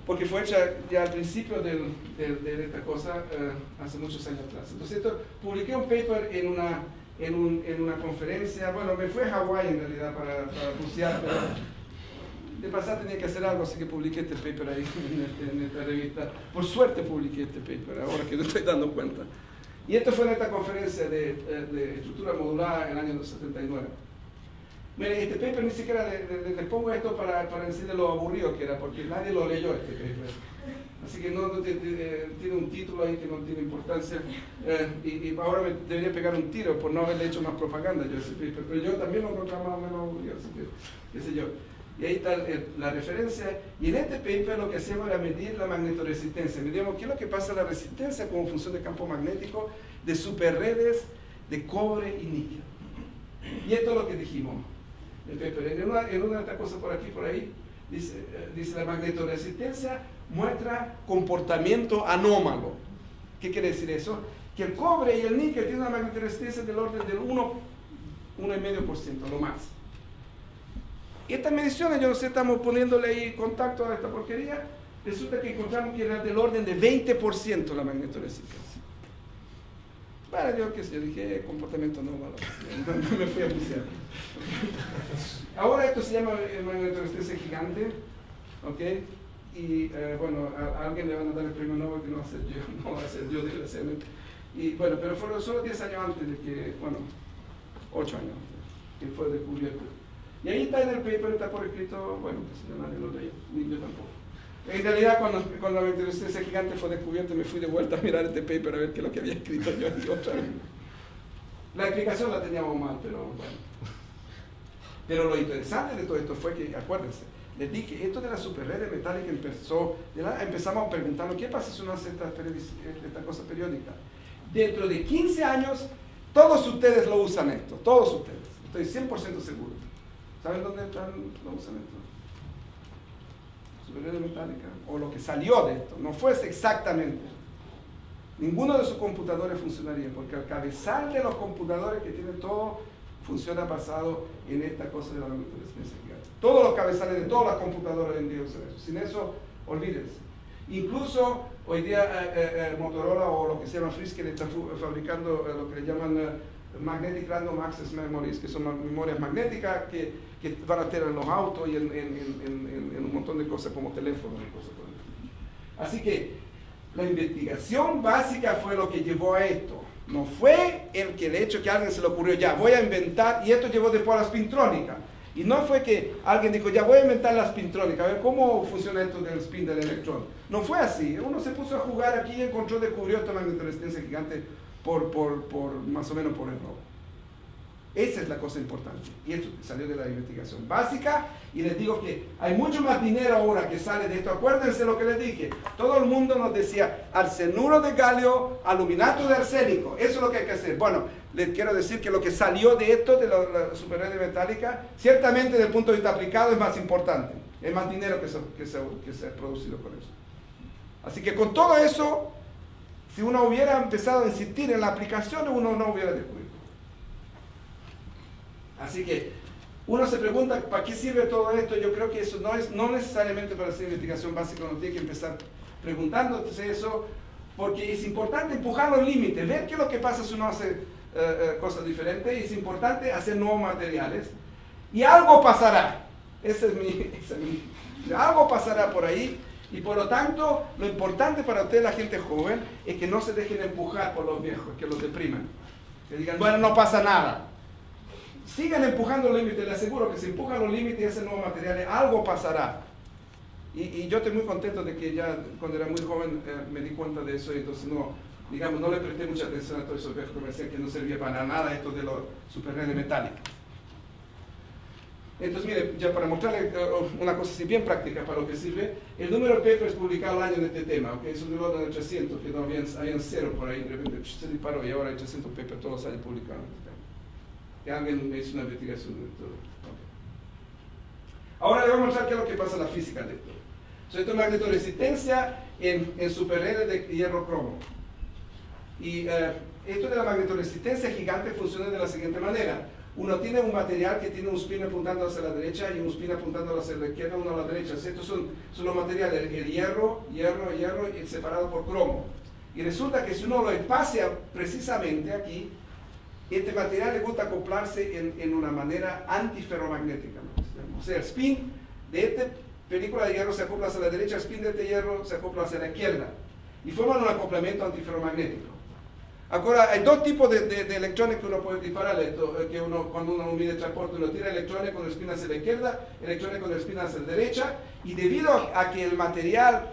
porque fue hecha ya al principio de esta cosa, hace muchos años atrás. Entonces, publiqué un paper en una conferencia. Bueno, me fui a Hawái en realidad para bucear, pero de pasar tenía que hacer algo, así que publiqué este paper ahí en esta revista. Por suerte publiqué este paper, ahora que me estoy dando cuenta. Y esto fue en esta conferencia de estructura modulada en el año 79. Mire, este paper ni siquiera les pongo esto para decirle lo aburrido que era, porque nadie lo leyó este paper. Así que no tiene un título ahí que no tiene importancia. Y ahora me debería pegar un tiro por no haberle hecho más propaganda yo a ese paper. Pero yo también lo encontraba más o menos aburrido, así que, qué sé yo. Y ahí está la referencia. Y en este paper lo que hacíamos era medir la magnetoresistencia. Medíamos qué es lo que pasa a la resistencia como función de campo magnético de superredes de cobre y níquel. Y esto es lo que dijimos. El paper. En una de estas cosas por aquí, por ahí, dice la magnetoresistencia muestra comportamiento anómalo. ¿Qué quiere decir eso? Que el cobre y el níquel tienen una magnetoresistencia del orden del 1,5%, lo más. Y estas mediciones, yo no sé, estamos poniéndole ahí contacto a esta porquería, resulta que encontramos que era del orden de 20% la magnetoresistencia. Bueno, yo qué sé, yo dije comportamiento anómalo, no me fui a bucear. Ahora esto se llama magnetoresistencia gigante, ¿ok? Y bueno, a alguien le van a dar el premio Nobel que no va a ser yo, desgraciadamente. Y bueno, pero fueron solo 10 años antes de que, bueno, 8 años antes, que fue descubierto. Y ahí está en el paper, está por escrito, bueno, pues nadie lo leyó, ni yo tampoco. En realidad, cuando la magnetoresistencia gigante fue descubierta, me fui de vuelta a mirar este paper a ver qué es lo que había escrito yo otra vez. La explicación la teníamos mal, pero bueno. Pero lo interesante de todo esto fue que, acuérdense, les dije, esto de la superred metálica empezamos a preguntarnos, ¿qué pasa si uno hace esta cosa periódica? Dentro de 15 años, todos ustedes lo usan esto, todos ustedes, estoy 100% seguro. ¿Saben dónde lo usan esto? Superred metálica, o lo que salió de esto, no fuese exactamente. Ninguno de sus computadores funcionaría, porque el cabezal de los computadores que tienen todo funciona basado en esta cosa de la magnetoresistencia gigante. Todos los cabezales de todas las computadoras hoy en día usan eso. Sin eso, olvídense. Incluso hoy día Motorola o lo que se llama Freescale está fabricando lo que le llaman Magnetic Random Access Memories, que son memorias magnéticas que van a tener en los autos y en un montón de cosas como teléfonos y cosas por el estilo. Así que la investigación básica fue lo que llevó a esto. No fue el hecho que a alguien se le ocurrió, ya voy a inventar, y esto llevó después a la spintrónica. Y no fue que alguien dijo, ya voy a inventar la spintrónica, a ver cómo funciona esto del spin del electrón. No fue así. Uno se puso a jugar aquí y descubrió esta magnetoresistencia gigante por más o menos por error. Esa es la cosa importante. Y esto salió de la investigación básica. Y les digo que hay mucho más dinero ahora que sale de esto. Acuérdense lo que les dije. Todo el mundo nos decía arsenuro de galio, aluminato de arsénico. Eso es lo que hay que hacer. Bueno, les quiero decir que lo que salió de esto, de la superred metálica, ciertamente desde el punto de vista aplicado es más importante. Es más dinero que se ha producido con eso. Así que con todo eso, si uno hubiera empezado a insistir en la aplicación, uno no hubiera descubierto. Así que uno se pregunta, ¿para qué sirve todo esto? Yo creo que eso no necesariamente para hacer investigación básica, uno tiene que empezar preguntándose eso, porque es importante empujar los límites, ver qué es lo que pasa si uno hace cosas diferentes, y es importante hacer nuevos materiales, y algo pasará. Algo pasará por ahí, y por lo tanto, lo importante para usted, la gente joven, es que no se dejen empujar por los viejos, que los depriman, que digan, bueno, no pasa nada. Sigan empujando los límites, les aseguro que si empujan los límites y hacen nuevos materiales, algo pasará. Y yo estoy muy contento de que ya cuando era muy joven me di cuenta de eso, y entonces no le presté mucha atención a todos esos viejos que me decían que no servía para nada esto de los superredes metálicas. Entonces, mire, ya para mostrarle una cosa así bien práctica para lo que sirve, el número de papers publicados al año en este tema, ¿okay? Es un número de 300, que no habían cero por ahí, de repente se disparó y ahora hay 300 papers todos los años publicados en este tema. Que alguien hizo una investigación de todo. Okay. Ahora le voy a mostrar qué es lo que pasa en la física de esto. Esto es magnetoresistencia en superredes de hierro cromo. Y esto de la magnetoresistencia gigante funciona de la siguiente manera. Uno tiene un material que tiene un spin apuntando hacia la derecha y un spin apuntando hacia la izquierda, uno a la derecha. Estos son los materiales, el hierro, y separado por cromo. Y resulta que si uno lo espacia precisamente aquí, este material le gusta acoplarse en una manera antiferromagnética, ¿no? O sea, el spin de esta película de hierro se acopla hacia la derecha, el spin de este hierro se acopla hacia la izquierda. Y forman un acoplamiento antiferromagnético. Ahora, hay dos tipos de electrones que uno puede disparar. Que cuando uno mide transporte, uno tira electrones con el spin hacia la izquierda, electrones con el spin hacia la derecha, y debido a que el material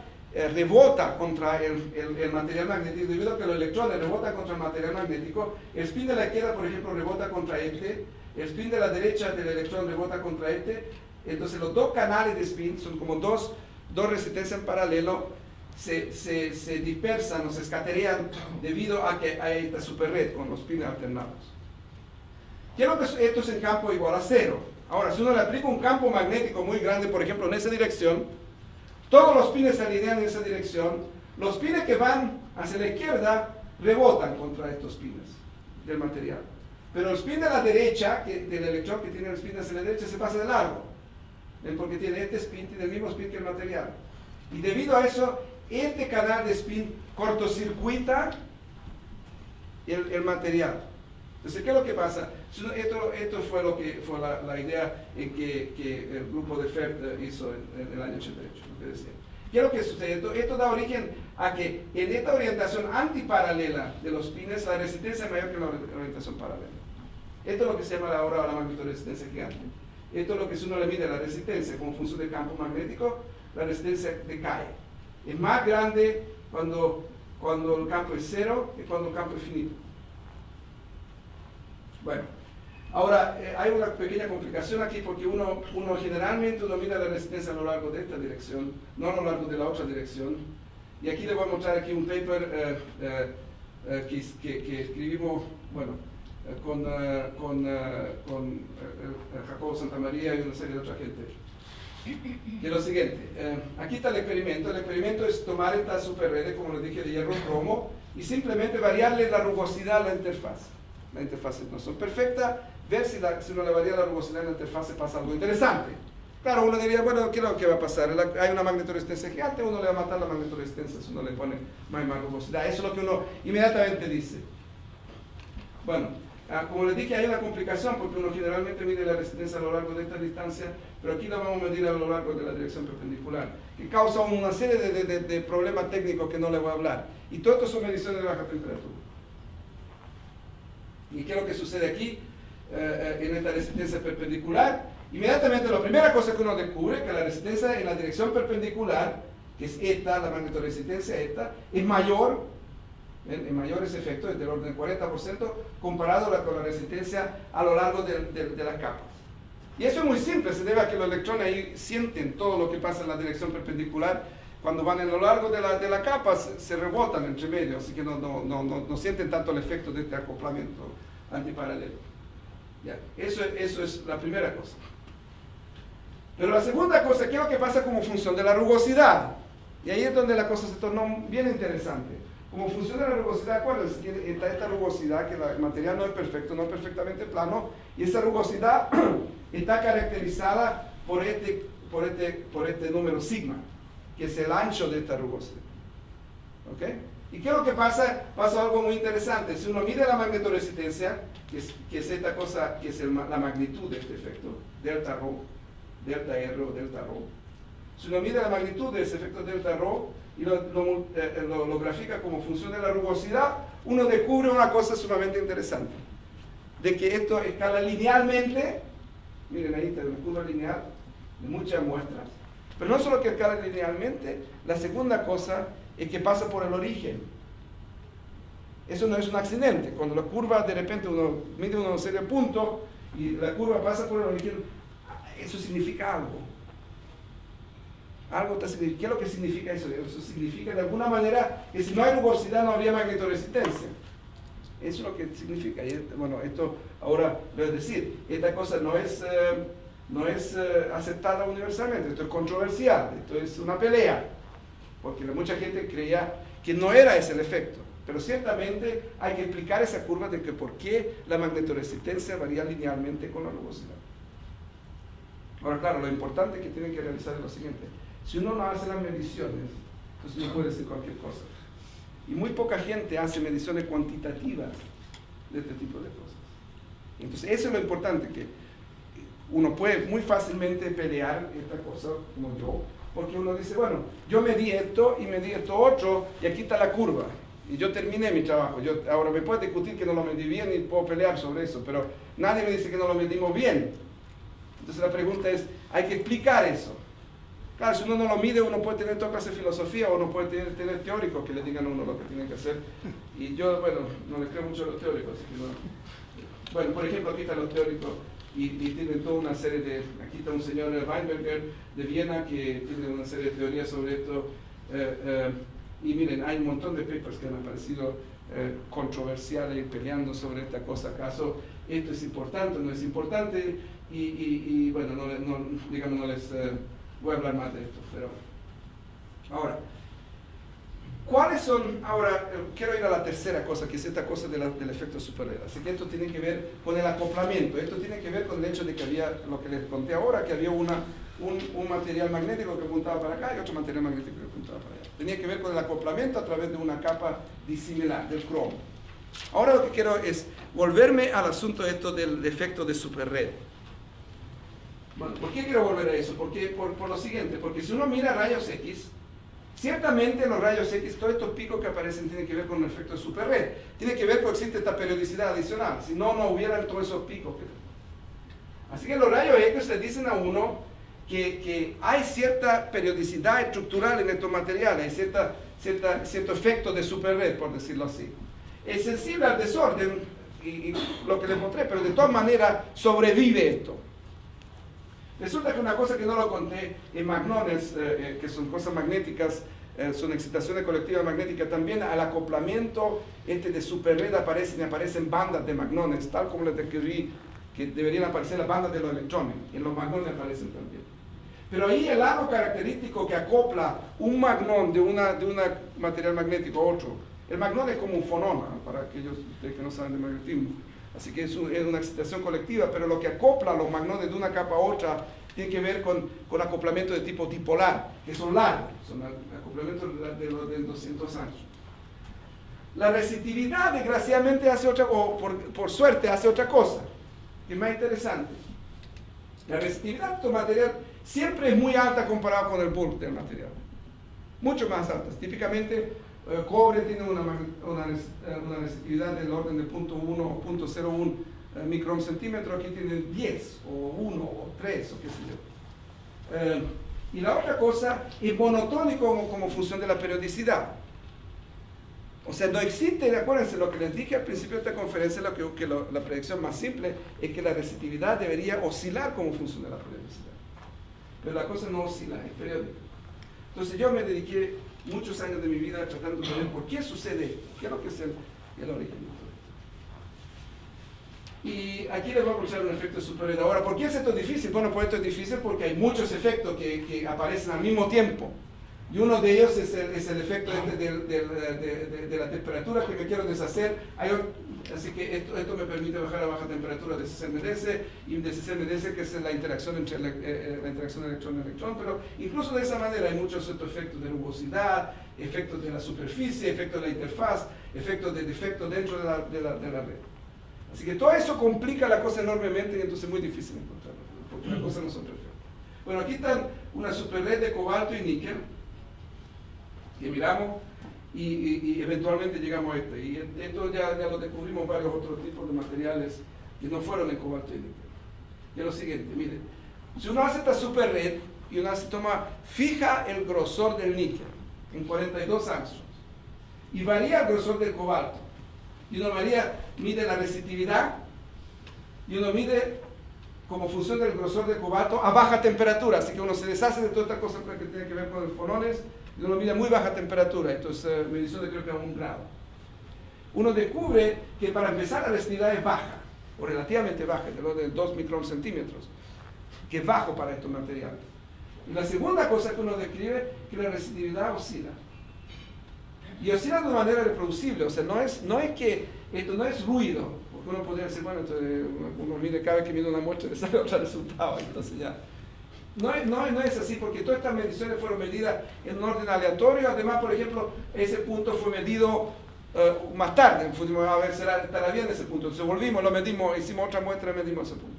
rebota contra el material magnético, debido a que los electrones rebotan contra el material magnético, el spin de la izquierda, por ejemplo, rebota contra este, el spin de la derecha del electrón rebota contra este, entonces los dos canales de spin son como dos resistencias en paralelo, se dispersan o se escaterean debido a que hay esta superred con los pines alternados. Quiero que esto es en campo igual a cero. Ahora, si uno le aplica un campo magnético muy grande, por ejemplo, en esa dirección, todos los pines se alinean en esa dirección, los pines que van hacia la izquierda rebotan contra estos pines del material. Pero el spin de la derecha, del electrón que tiene el spin hacia la derecha, se pasa de largo. Porque tiene este spin, tiene el mismo spin que el material. Y debido a eso, este canal de spin cortocircuita el material. Entonces, ¿qué es lo que pasa? Esto fue lo que fue la idea en que el grupo de Ferd hizo en el año 88. Lo que decía. ¿Qué es lo que sucede? Esto da origen a que en esta orientación antiparalela de los pines, la resistencia es mayor que la orientación paralela. Esto es lo que se llama ahora la magnetoresistencia gigante. Esto es lo que si uno le mide la resistencia como función del campo magnético, la resistencia decae. Es más grande cuando el campo es cero que cuando el campo es finito. Bueno, ahora hay una pequeña complicación aquí porque uno generalmente mide la resistencia a lo largo de esta dirección, no a lo largo de la otra dirección. Y aquí les voy a mostrar aquí un paper que escribimos, bueno, con Jacobo Santamaría y una serie de otra gente. Que es lo siguiente, aquí está el experimento es tomar esta superred, como les dije, de hierro cromo, y simplemente variarle la rugosidad a la interfaz. La interfaz no son perfecta, ver si uno le varía la rugosidad a la interfaz pasa algo interesante. Claro, uno diría, bueno, ¿qué es lo que va a pasar? Hay una magnetoresistencia gigante, uno le va a matar la magnetoresistencia si uno le pone más rugosidad. Eso es lo que uno inmediatamente dice. Bueno, como les dije, hay una complicación porque uno generalmente mide la resistencia a lo largo de esta distancia, pero aquí la vamos a medir a lo largo de la dirección perpendicular, que causa una serie de problemas técnicos que no les voy a hablar. Y todo esto son mediciones de baja temperatura. ¿Y qué es lo que sucede aquí? En esta resistencia perpendicular, inmediatamente la primera cosa que uno descubre es que la resistencia en la dirección perpendicular, que es esta, la magnetoresistencia esta, es mayor en mayores efectos, del orden del 40%, comparado con la resistencia a lo largo de las capas. Y eso es muy simple, se debe a que los electrones ahí sienten todo lo que pasa en la dirección perpendicular. Cuando van a lo largo de la capa se rebotan entre medio, así que no sienten tanto el efecto de este acoplamiento antiparalelo. Ya, eso es la primera cosa. Pero la segunda cosa, ¿qué es lo que pasa como función de la rugosidad? Y ahí es donde la cosa se tornó bien interesante. Como función de la rugosidad, acuérdense que está esta rugosidad, que el material no es perfecto, no es perfectamente plano, y esa rugosidad está caracterizada por este número sigma, que es el ancho de esta rugosidad. ¿Ok? ¿Y qué es lo que pasa? Pasa algo muy interesante. Si uno mide la magnetoresistencia, que es esta cosa, que es la magnitud de este efecto, delta rho, delta R o delta rho. Si uno mide la magnitud de ese efecto delta rho y lo grafica como función de la rugosidad, uno descubre una cosa sumamente interesante. De que esto escala linealmente, miren ahí está una curva lineal de muchas muestras, pero no solo que escala linealmente, la segunda cosa es que pasa por el origen. Eso no es un accidente. Cuando la curva de repente uno mide una serie de puntos y la curva pasa por el origen, eso significa algo. ¿Qué es lo que significa eso? Eso significa de alguna manera que si no hay rugosidad no habría magnetoresistencia. Eso es lo que significa. Y bueno, esto ahora voy a decir, esta cosa no es aceptada universalmente, esto es controversial, esto es una pelea, porque mucha gente creía que no era ese el efecto. Pero ciertamente hay que explicar esa curva de que por qué la magnetoresistencia varía linealmente con la rugosidad. Ahora, claro, lo importante que tienen que realizar es lo siguiente. Si uno no hace las mediciones, entonces uno puede decir cualquier cosa. Y muy poca gente hace mediciones cuantitativas de este tipo de cosas. Entonces, eso es lo importante, que uno puede muy fácilmente pelear esta cosa, como yo, porque uno dice, bueno, yo medí esto y medí esto otro, y aquí está la curva. Y yo terminé mi trabajo. Ahora me puede discutir que no lo medí bien y puedo pelear sobre eso, pero nadie me dice que no lo medimos bien. Entonces la pregunta es, hay que explicar eso. Claro, si uno no lo mide, uno puede tener toda clase de filosofía o uno puede tener teóricos que le digan a uno lo que tiene que hacer. Y yo, bueno, no le creo mucho a los teóricos, así que no. Bueno, por ejemplo, aquí están los teóricos y tienen toda una serie de... Aquí está un señor Weinberger de Viena que tiene una serie de teorías sobre esto. Y miren, hay un montón de papers que han aparecido controversiales peleando sobre esta cosa. ¿Acaso esto es importante o no es importante? Y bueno, digamos, no les voy a hablar más de esto. Pero ahora, ¿cuáles son? Ahora, quiero ir a la tercera cosa, que es esta cosa del efecto Super-Red. Así que esto tiene que ver con el acoplamiento. Esto tiene que ver con el hecho de que había, lo que les conté ahora, que había un material magnético que apuntaba para acá y otro material magnético que apuntaba para allá. Tenía que ver con el acoplamiento a través de una capa disimilar, del cromo. Ahora lo que quiero es volverme al asunto esto del efecto de Super-Red. Bueno, ¿por qué quiero volver a eso? Porque, por lo siguiente, porque si uno mira rayos X, ciertamente los rayos X, todos estos picos que aparecen tienen que ver con el efecto de Super-Red. Tiene que ver con que existe esta periodicidad adicional, si no, no hubieran todos esos picos. Así que los rayos X le dicen a uno que hay cierta periodicidad estructural en estos materiales, hay cierto efecto de Super-Red, por decirlo así. Es sensible al desorden, y lo que les mostré, pero de todas maneras sobrevive esto. Resulta que una cosa que no lo conté, en magnones, que son cosas magnéticas, son excitaciones colectivas magnéticas, también al acoplamiento de Super-Red aparecen bandas de magnones, tal como les describí, que deberían aparecer las bandas de los electrones, y en los magnones aparecen también. Pero ahí el aro característico que acopla un magnón de un material magnético a otro, el magnón es como un fonón, ¿no? Para aquellos que no saben de magnetismo. Así que es una excitación colectiva, pero lo que acopla los magnones de una capa a otra tiene que ver con acoplamiento de tipo dipolar, que son largos, son acoplamientos de 200 años. La resistividad, desgraciadamente, hace otra, o por suerte, hace otra cosa, que es más interesante. La resistividad de tu material siempre es muy alta comparado con el bulk del material. Mucho más alta. Típicamente, cobre tiene una resistividad del orden de 0.1 o 0.01 micrón centímetro, aquí tiene 10 o 1 o 3 o qué sé yo. Y la otra cosa es monotónico como función de la periodicidad. O sea, no existe, acuérdense, lo que les dije al principio de esta conferencia, la predicción más simple es que la resistividad debería oscilar como funciona la periodicidad. Pero la cosa no oscila, es periódica. Entonces yo me dediqué muchos años de mi vida tratando de ver por qué sucede esto, qué es lo que es el origen de todo esto. Y aquí les voy a mostrar un efecto de superred. Ahora, ¿por qué es esto difícil? Bueno, pues esto es difícil porque hay muchos efectos que aparecen al mismo tiempo. Y uno de ellos es el efecto de la temperatura que me quiero deshacer. Así que esto me permite bajar a baja temperatura de CCMDS y de CCMDS, que es la interacción entre la interacción electrón-electrón. Pero incluso de esa manera hay muchos otros efectos de rugosidad, efectos de la superficie, efectos de la interfaz, efectos de defecto dentro de la red. Así que todo eso complica la cosa enormemente y entonces es muy difícil encontrarlo, porque las cosas no son perfectas. Bueno, aquí están una superred de cobalto y níquel que miramos y eventualmente llegamos a este. Y esto ya lo descubrimos varios otros tipos de materiales que no fueron el cobalto y níquel. Y es lo siguiente, miren, si uno hace esta superred y uno fija el grosor del níquel en 42 angstroms y varía el grosor del cobalto, y uno mide la resistividad y uno mide como función del grosor del cobalto a baja temperatura, así que uno se deshace de todas estas cosas que tienen que ver con los fonones y uno mide a muy baja temperatura, entonces medición de creo que a 1 grado. Uno descubre que para empezar la resistividad es baja, o relativamente baja, de 2 micrón centímetros, que es bajo para estos materiales. Y la segunda cosa que uno describe es que la resistividad oscila. Y oscila de una manera reproducible, o sea, no es que esto no es ruido, porque uno podría decir, bueno, uno mide cada vez que mide una muestra y le sale otro resultado, entonces ya. No es así, porque todas estas mediciones fueron medidas en un orden aleatorio. Además, por ejemplo, ese punto fue medido más tarde. Fuimos a ver, estará bien ese punto. Entonces volvimos, lo medimos, hicimos otra muestra y medimos ese punto.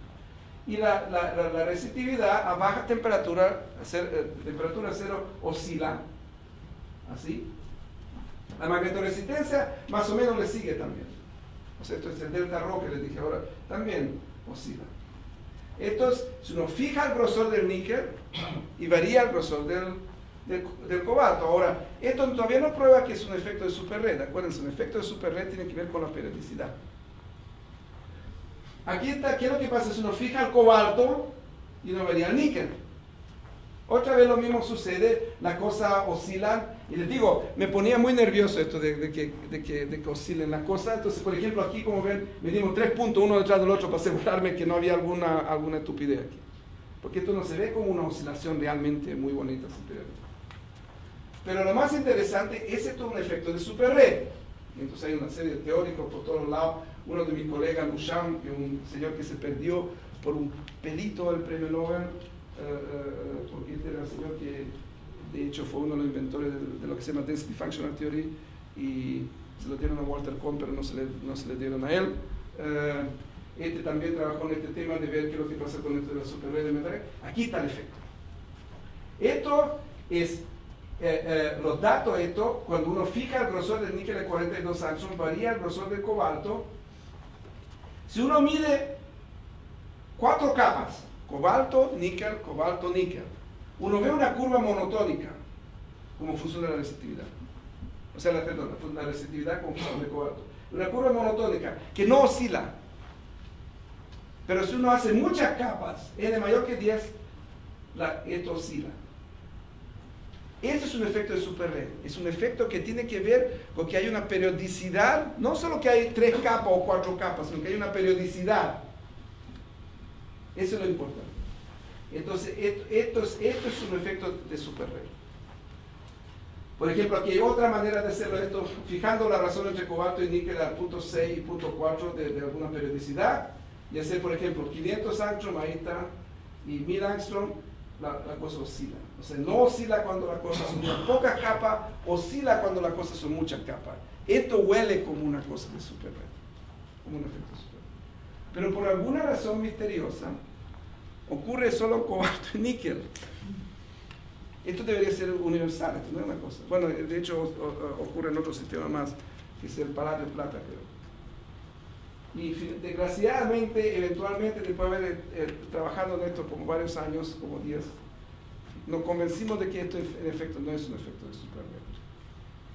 Y la resistividad a baja temperatura, temperatura cero, oscila. Así. La magnetoresistencia más o menos le sigue también. O sea, esto es el delta rho que les dije ahora, también oscila. Entonces, si uno fija el grosor del níquel y varía el grosor del cobalto. Ahora, esto todavía no prueba que es un efecto de superred. Acuérdense, un efecto de superred tiene que ver con la periodicidad. Aquí está, ¿qué es lo que pasa? Si uno fija el cobalto y uno varía el níquel. Otra vez lo mismo sucede, la cosa oscila. Y les digo, me ponía muy nervioso esto de que oscilen las cosas. Entonces, por ejemplo, aquí como ven, medimos 3 puntos uno detrás del otro para asegurarme que no había alguna estupidez aquí. Porque esto no se ve como una oscilación realmente muy bonita. Pero lo más interesante es esto un efecto de superred. Entonces hay una serie de teóricos por todos lados. Uno de mis colegas, Duchamp, que es un señor que se perdió por un pelito del premio Nobel, porque este era el señor que de hecho fue uno de los inventores de lo que se llama Density Functional Theory, y se lo dieron a Walter Kohn, pero no se le dieron a él. Este también trabajó en este tema de ver qué es lo que pasa con esto de la superred de metal. Aquí está el efecto. Esto es, los datos, cuando uno fija el grosor del níquel de 42 angstroms, varía el grosor del cobalto. Si uno mide 4 capas, cobalto, níquel, uno ve una curva monotónica como función de la resistividad. O sea, la resistividad como función de cobalto. Una curva monotónica que no oscila. Pero si uno hace muchas capas, n mayor que 10, esto oscila. Ese es un efecto de superred. Es un efecto que tiene que ver con que hay una periodicidad, no solo que hay 3 capas o 4 capas, sino que hay una periodicidad. Eso es lo importante. Entonces, esto es un efecto de superred. Por ejemplo, aquí hay otra manera de hacerlo esto, fijando la razón entre cobalto y níquel al punto 6 y punto 4 de alguna periodicidad, y hacer, por ejemplo, 500 angstrom, ahí está, y 1000 angstrom, la cosa oscila. O sea, no oscila cuando las cosas son unas pocas capas, oscila cuando las cosas son muchas capas. Esto huele como una cosa de superred, como un efecto de superred. Pero por alguna razón misteriosa, ocurre solo en cobalto y níquel. Esto debería ser universal, esto no es una cosa. Bueno, de hecho ocurre en otro sistema más, que es el paladio plata, creo. Y desgraciadamente, eventualmente, después de haber trabajado en esto como varios años, como 10, nos convencimos de que esto en efecto no es un efecto de superred.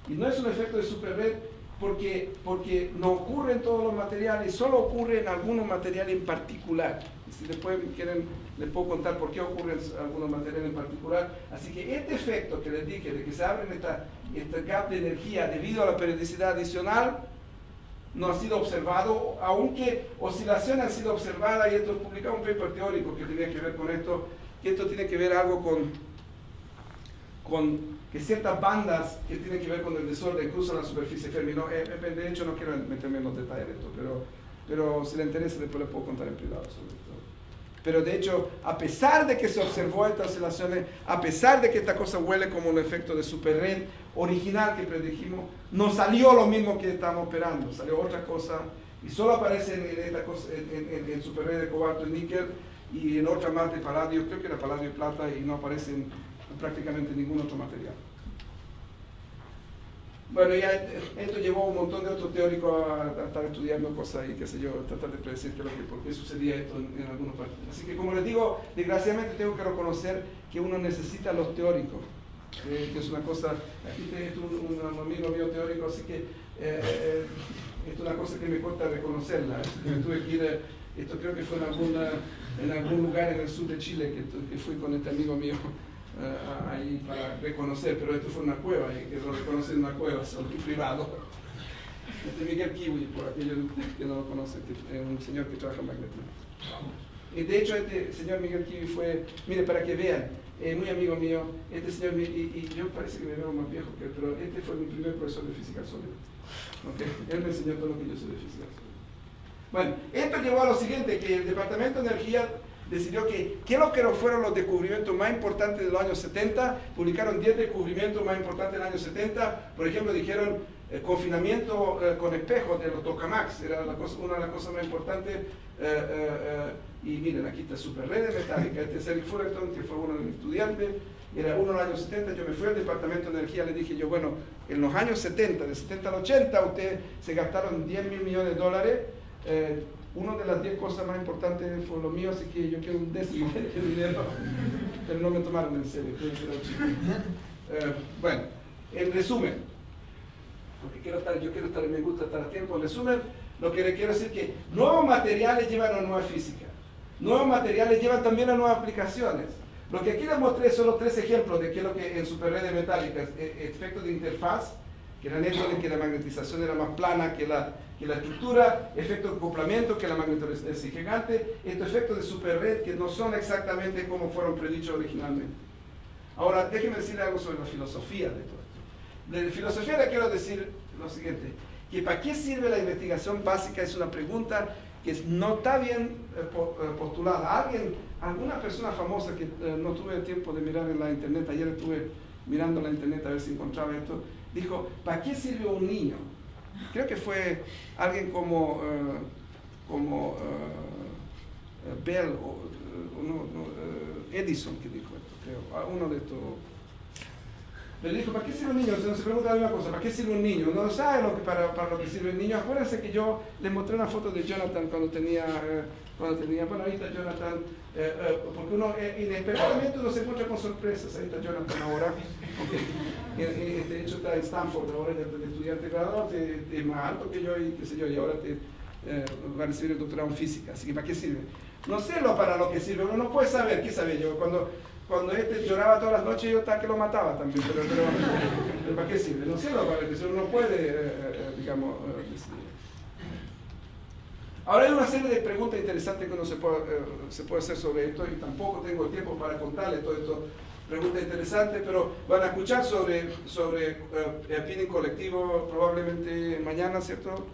Y no es un efecto de superred porque no ocurre en todos los materiales, solo ocurre en algunos materiales en particular. Y si después quieren, les puedo contar por qué ocurre en algunos materiales en particular. Así que este efecto que les dije, de que se abren este gap de energía debido a la periodicidad adicional, no ha sido observado, aunque oscilaciones han sido observadas, y esto es publicado un paper teórico que tiene que ver con esto, que esto tiene que ver algo con que ciertas bandas que tienen que ver con el desorden cruzan la superficie Fermi. No, de hecho no quiero meterme en los detalles de esto, pero si le interesa después le puedo contar en privado sobre esto. Pero de hecho, a pesar de que se observó estas oscilaciones, a pesar de que esta cosa huele como un efecto de superred original que predijimos, no salió lo mismo que estábamos esperando, salió otra cosa, y solo aparece en esta cosa, en superred de cobalto y níquel, y en otra más de paladio, creo que era paladio y plata, y no aparece en prácticamente ningún otro material. Bueno, ya esto llevó a un montón de otros teóricos a estar estudiando cosas y qué sé yo, tratar de predecir por qué sucedía esto en algunos países. Así que como les digo, desgraciadamente tengo que reconocer que uno necesita a los teóricos, que es una cosa, aquí tengo un amigo mío teórico, así que esto es una cosa que me cuesta reconocerla, que me tuve que ir, esto creo que fue en algún lugar en el sur de Chile que fui con este amigo mío ahí para reconocer, pero esto fue una cueva, y que lo reconoce en una cueva, solo que privado. Miguel Kiwi, por aquellos que no lo conocen, es un señor que trabaja en magnetismo. Y de hecho este señor Miguel Kiwi fue, mire, para que vean, muy amigo mío, este señor, y yo parece que me veo más viejo que él, pero este fue mi primer profesor de física sólida. ¿Okay? Él me enseñó todo lo que yo sé de física sólida. Bueno, esto llevó a lo siguiente, que el Departamento de Energía decidió que ¿qué es lo que fueron los descubrimientos más importantes de los años 70? Publicaron 10 descubrimientos más importantes del año 70. Por ejemplo, dijeron confinamiento con espejos de los tokamaks, era una de las cosas más importantes. Y miren, aquí está superred metálica. Este es Eric Fullerton, que fue uno de mis estudiantes, era uno de los años 70. Yo me fui al Departamento de Energía, le dije yo, bueno, en los años 70, de 70 al 80, ustedes se gastaron $10.000 millones. Una de las 10 cosas más importantes fue lo mío, así que yo quiero un décimo de este dinero, pero no me tomaron en serio. Bueno, en resumen, porque me gusta estar a tiempo. En resumen, lo que le quiero decir es que nuevos materiales llevan a nueva física, nuevos materiales llevan también a nuevas aplicaciones. Lo que aquí les mostré son los 3 ejemplos de qué es lo que en superredes metálicas, efectos de interfaz, que eran estos de que la magnetización era más plana que la estructura, efecto de acoplamiento, que la magnetosíntesis gigante, estos efectos de superred que no son exactamente como fueron predichos originalmente. Ahora, déjenme decirle algo sobre la filosofía de todo esto. De la filosofía le quiero decir lo siguiente, que para qué sirve la investigación básica es una pregunta que no está bien postulada. Alguna persona famosa que no tuve tiempo de mirar en la internet, ayer estuve mirando la internet a ver si encontraba esto, dijo, ¿para qué sirve un niño? Creo que fue alguien como Bell o Edison que dijo esto, creo, uno de estos. Le dijo, ¿para qué sirve un niño? Se pregunta la misma cosa, ¿para qué sirve un niño? No sabe para lo que sirve el niño. Acuérdense que yo les mostré una foto de Jonathan cuando tenía bueno, ahí está Jonathan, porque uno inesperadamente uno se encuentra con sorpresas. Ahí está Jonathan ahora, de hecho está en Stanford ahora, de estudiante graduado, es más alto que yo y qué sé yo, y ahora va a recibir el doctorado en física. Así que ¿para qué sirve? No sé para lo que sirve, uno no puede saber. ¿Qué sabe yo? Cuando lloraba todas las noches, yo hasta que lo mataba también, pero ¿para qué sirve? No sé para qué sirve, uno puede, digamos, decidir. Ahora hay una serie de preguntas interesantes que uno se puede hacer sobre esto, y tampoco tengo el tiempo para contarles todo esto, preguntas interesantes, pero van a escuchar sobre spinning colectivo probablemente mañana, ¿cierto?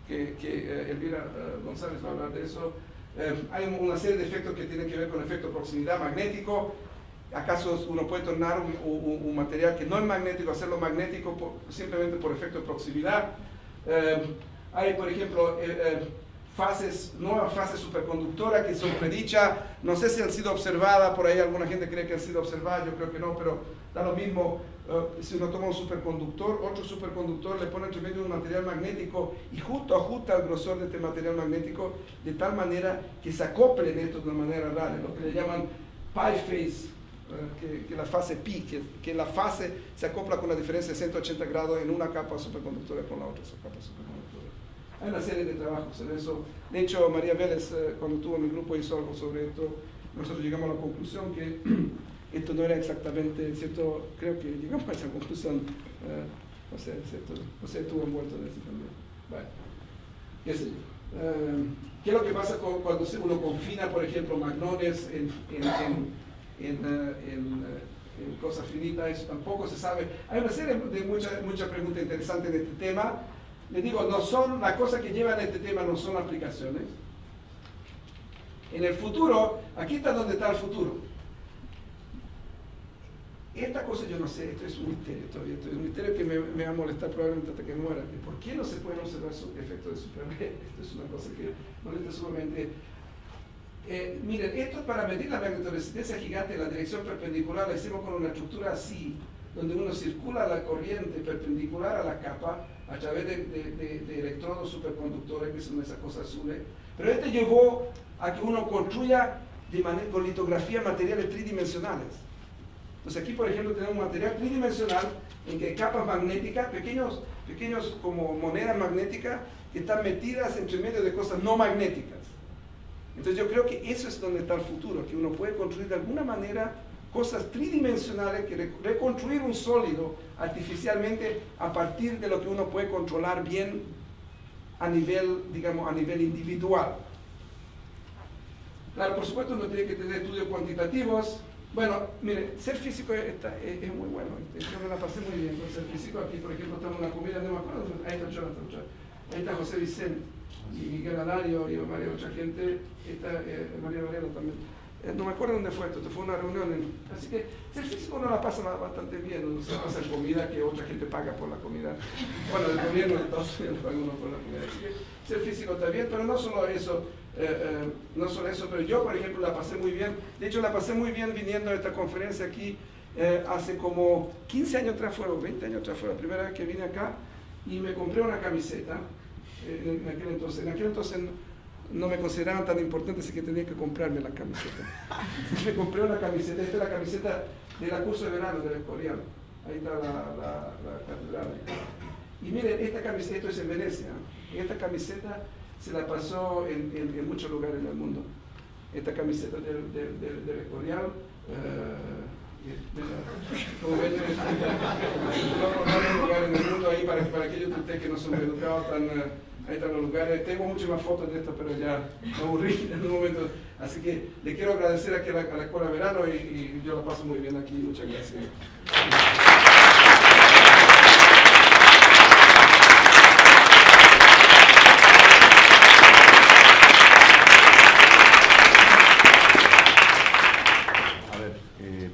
Que Elvira González va a hablar de eso. Hay una serie de efectos que tienen que ver con el efecto proximidad magnético. ¿Acaso uno puede tornar un material que no es magnético, hacerlo magnético simplemente por efecto de proximidad? Hay, por ejemplo, nuevas fases superconductoras que son predichas. No sé si han sido observadas, por ahí alguna gente cree que han sido observadas, yo creo que no, pero da lo mismo. Si uno toma un superconductor, otro superconductor, le pone entre medio un material magnético y justo ajusta el grosor de este material magnético de tal manera que se acoplen estos de una manera rara, lo que le llaman pi phase que la fase pi, que la fase se acopla con una diferencia de 180 grados en una capa superconductora con la otra capa superconductora. Hay una serie de trabajos en eso. De hecho, María Vélez, cuando tuvo mi grupo, hizo algo sobre esto. Nosotros llegamos a la conclusión que esto no era exactamente cierto. Creo que llegamos a esa conclusión. No sé, ¿cierto? No sé, estuvo envuelto en eso también. Bueno, qué sé yo. ¿Qué es lo que pasa cuando uno confina, por ejemplo, magnones en cosas finitas? Eso tampoco se sabe. Hay una serie de muchas preguntas interesantes en este tema. Les digo, no son las cosas que llevan a este tema, no son aplicaciones. En el futuro, aquí está donde está el futuro. Esta cosa yo no sé, esto es un misterio todavía, esto es un misterio que me va a molestar probablemente hasta que muera. ¿Por qué no se pueden observar su efecto de superred? Esto es una cosa que molesta sumamente. Miren, esto es para medir la magnetoresistencia gigante en la dirección perpendicular, lo hicimos con una estructura así, donde uno circula la corriente perpendicular a la capa a través de electrodos superconductores, que son esas cosas azules. Pero este llevó a que uno construya con litografía materiales tridimensionales. Entonces aquí, por ejemplo, tenemos un material tridimensional en que hay capas magnéticas, pequeños como monedas magnéticas que están metidas entre medio de cosas no magnéticas. Entonces yo creo que eso es donde está el futuro, que uno puede construir de alguna manera cosas tridimensionales, que reconstruir un sólido artificialmente a partir de lo que uno puede controlar bien a nivel, digamos, a nivel individual. Claro, por supuesto uno tiene que tener estudios cuantitativos. Bueno, mire, ser físico es muy bueno. Yo me la pasé muy bien con ser físico. Aquí, por ejemplo, estamos en una comida, no me acuerdo, ahí está Jonathan, ahí está José Vicente, y Miguel Alario, y María, mucha gente, está María Varela también. No me acuerdo dónde fue esto fue una reunión. Así que ser físico uno la pasa bastante bien, uno se pasa en comida que otra gente paga por la comida. Bueno, el gobierno de Estados Unidos paga uno por la comida. Así que ser físico está bien, pero no solo eso. No solo eso, pero yo, por ejemplo, la pasé muy bien. De hecho, la pasé muy bien viniendo a esta conferencia aquí hace como 15 años atrás, o 20 años atrás, fue la primera vez que vine acá y me compré una camiseta. En aquel entonces no me consideraban tan importante, así que tenía que comprarme la camiseta. Me compré una camiseta, esta es la camiseta del curso de verano del Escorial. Ahí está la catedral. Y miren, esta camiseta, esto es en Venecia, esta camiseta se la pasó en muchos lugares del mundo. Esta camiseta del Escorial, como ven, en varios lugares en el mundo, ahí para aquellos de ustedes que no son educados, ahí están los lugares. Tengo muchas más fotos de esto, pero ya me aburrí en un momento. Así que le quiero agradecer aquí a la Escuela de Verano y yo la paso muy bien aquí. Muchas gracias.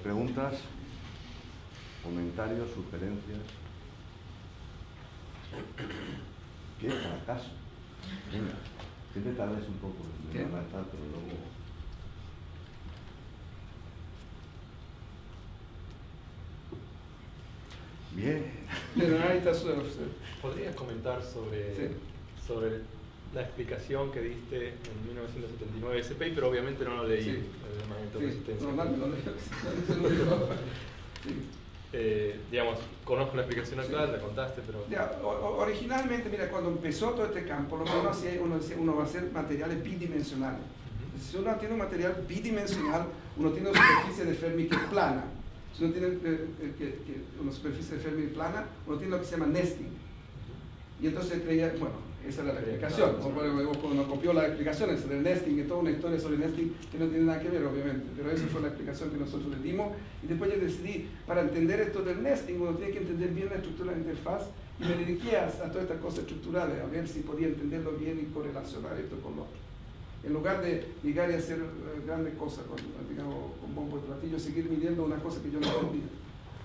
Preguntas, comentarios, sugerencias. ¿Qué fracaso? Venga, que te tardes un poco, me va a estar, pero luego. Bien. Ahí está su. ¿Podrías comentar sobre la explicación que diste en 1979 de ese paper? Pero obviamente no lo leí, sí. De magnetoresistencia. Digamos, conozco la explicación actual, la contaste, pero... Ya, originalmente, mira, cuando empezó todo este campo, lo que uno decía, uno va a hacer materiales bidimensionales. Si uno tiene un material bidimensional, uno tiene una superficie de Fermi que es plana. Si uno tiene una superficie de Fermi plana, uno tiene lo que se llama nesting. Y entonces creía, bueno, esa era la explicación. Cuando copió las explicaciones del nesting, y toda una historia sobre nesting que no tiene nada que ver, obviamente. Pero esa fue la explicación que nosotros le dimos. Y después yo decidí, para entender esto del nesting, uno tiene que entender bien la estructura de la interfaz. Y me dediqué a todas estas cosas estructurales, a ver si podía entenderlo bien y correlacionar esto con lo otro. En lugar de llegar y hacer grandes cosas con bombo y platillo, seguir midiendo una cosa que yo no entendía.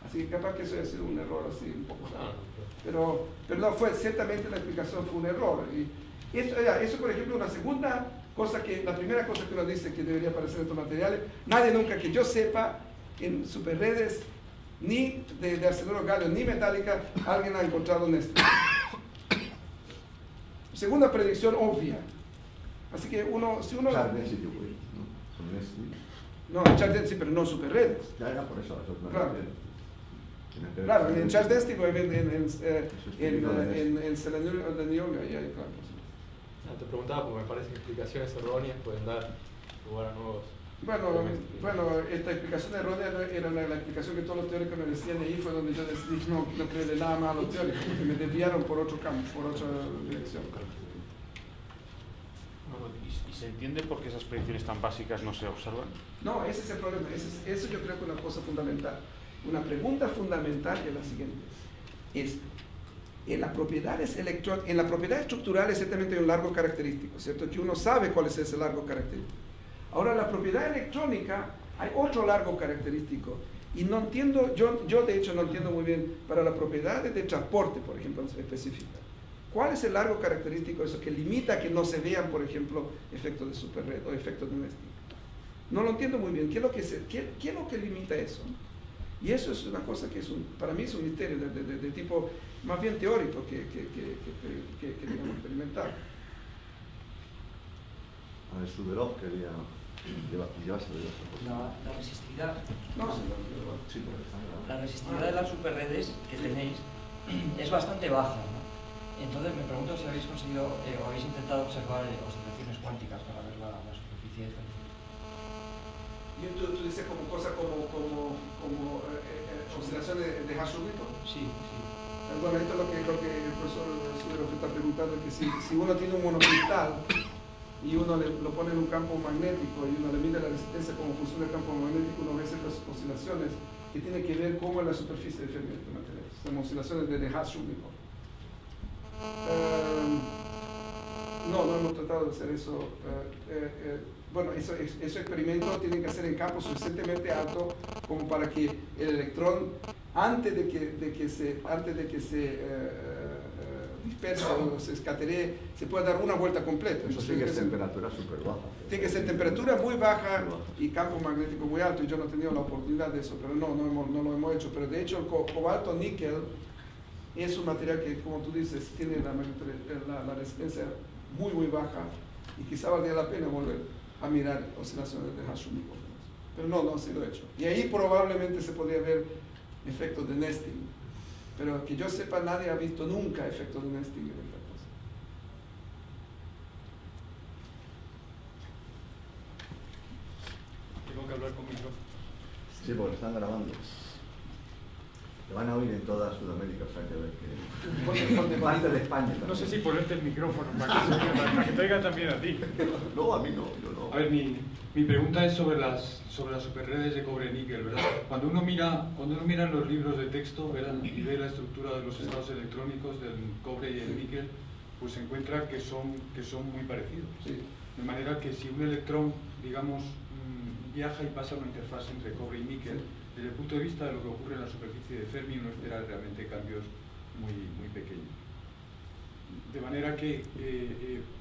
Así que capaz que eso haya sido un error así un poco raro. Pero no fue, ciertamente la explicación fue un error. Y eso, por ejemplo, una segunda cosa la primera cosa que uno dice que debería aparecer en estos materiales, nadie nunca que yo sepa en superredes, ni de arceluro galio, ni metálica, alguien ha encontrado nesting. Segunda predicción obvia. Así que si uno... No, en Charles Density, pero no superredes. Ya era por eso, eso es Claro. Tiene Claro, en Charles Density, en Selenium de Niobio, ahí hay claro. Te preguntaba porque me parece que explicaciones erróneas pueden dar lugar a nuevos. Bueno, esta explicación errónea era la explicación que todos los teóricos me decían, y ahí fue donde yo decidí no creerle nada más a los teóricos, porque me desviaron por otro campo, por otra dirección. ¿Y se entiende por qué esas predicciones tan básicas no se observan? No, ese es el problema. Eso yo creo que es una cosa fundamental. Una pregunta fundamental es la siguiente. En las propiedades estructurales ciertamente hay un largo característico, ¿cierto? Que uno sabe cuál es ese largo característico. Ahora, la propiedad electrónica hay otro largo característico. Y no entiendo, yo de hecho no entiendo muy bien, para las propiedades de transporte, por ejemplo, específicas. ¿Cuál es el largo característico de eso que limita que no se vean, por ejemplo, efectos de superred o efectos de nesting? No lo entiendo muy bien. ¿Qué es lo que limita eso? Y eso es una cosa que para mí es un misterio de tipo más bien teórico que digamos, experimental. A ver, Suderov quería llevarse de eso. La resistividad. Sí, pero está grabado. La resistividad de las superredes que tenéis es bastante baja, ¿no? Entonces me pregunto si habéis conseguido o habéis intentado observar oscilaciones cuánticas para ver la superficie de Fermi. Y tú dices como cosa como oscilaciones de Hash-Rubicon. Sí. Bueno, esto es lo que el profesor Suderov está preguntando, que si uno tiene un monocristal y uno lo pone en un campo magnético y uno le mide la resistencia como función del campo magnético, uno ve ciertas oscilaciones que tienen que ver cómo es la superficie de Fermi de este material. Son oscilaciones de Hash-Rubicon. No hemos tratado de hacer eso. Bueno, esos experimentos tienen que hacer en campos suficientemente altos como para que el electrón, antes de que se disperse o se escateree, se pueda dar una vuelta completa. Eso tiene que ser temperatura súper baja. Tiene que ser temperatura muy baja y campo magnético muy alto, y yo no he tenido la oportunidad de eso, pero no lo hemos hecho. Pero de hecho el cobalto níquel es un material que, como tú dices, tiene la resistencia muy baja, y quizá valdría la pena volver a mirar oscilaciones de Hash-Rubicon. Pero no se lo he hecho. Y ahí probablemente se podría ver efectos de nesting. Pero que yo sepa, nadie ha visto nunca efectos de nesting en esta cosa. Tengo que hablar con micrófono. Sí, porque están grabando. Te van a oír en toda Sudamérica, o sea que ver que... Parte de España también. No sé si ponerte el micrófono para que te oiga también a ti. No, a mí no, yo no. A ver, mi pregunta es sobre las superredes de cobre-níquel, ¿verdad? Cuando uno mira los libros de texto, ¿verdad? Y ve la estructura de los estados electrónicos del cobre y el níquel, pues se encuentra que son muy parecidos. Sí. De manera que si un electrón, digamos, viaja y pasa una interfaz entre cobre y níquel, desde el punto de vista de lo que ocurre en la superficie de Fermi, uno espera realmente cambios muy pequeños. De manera que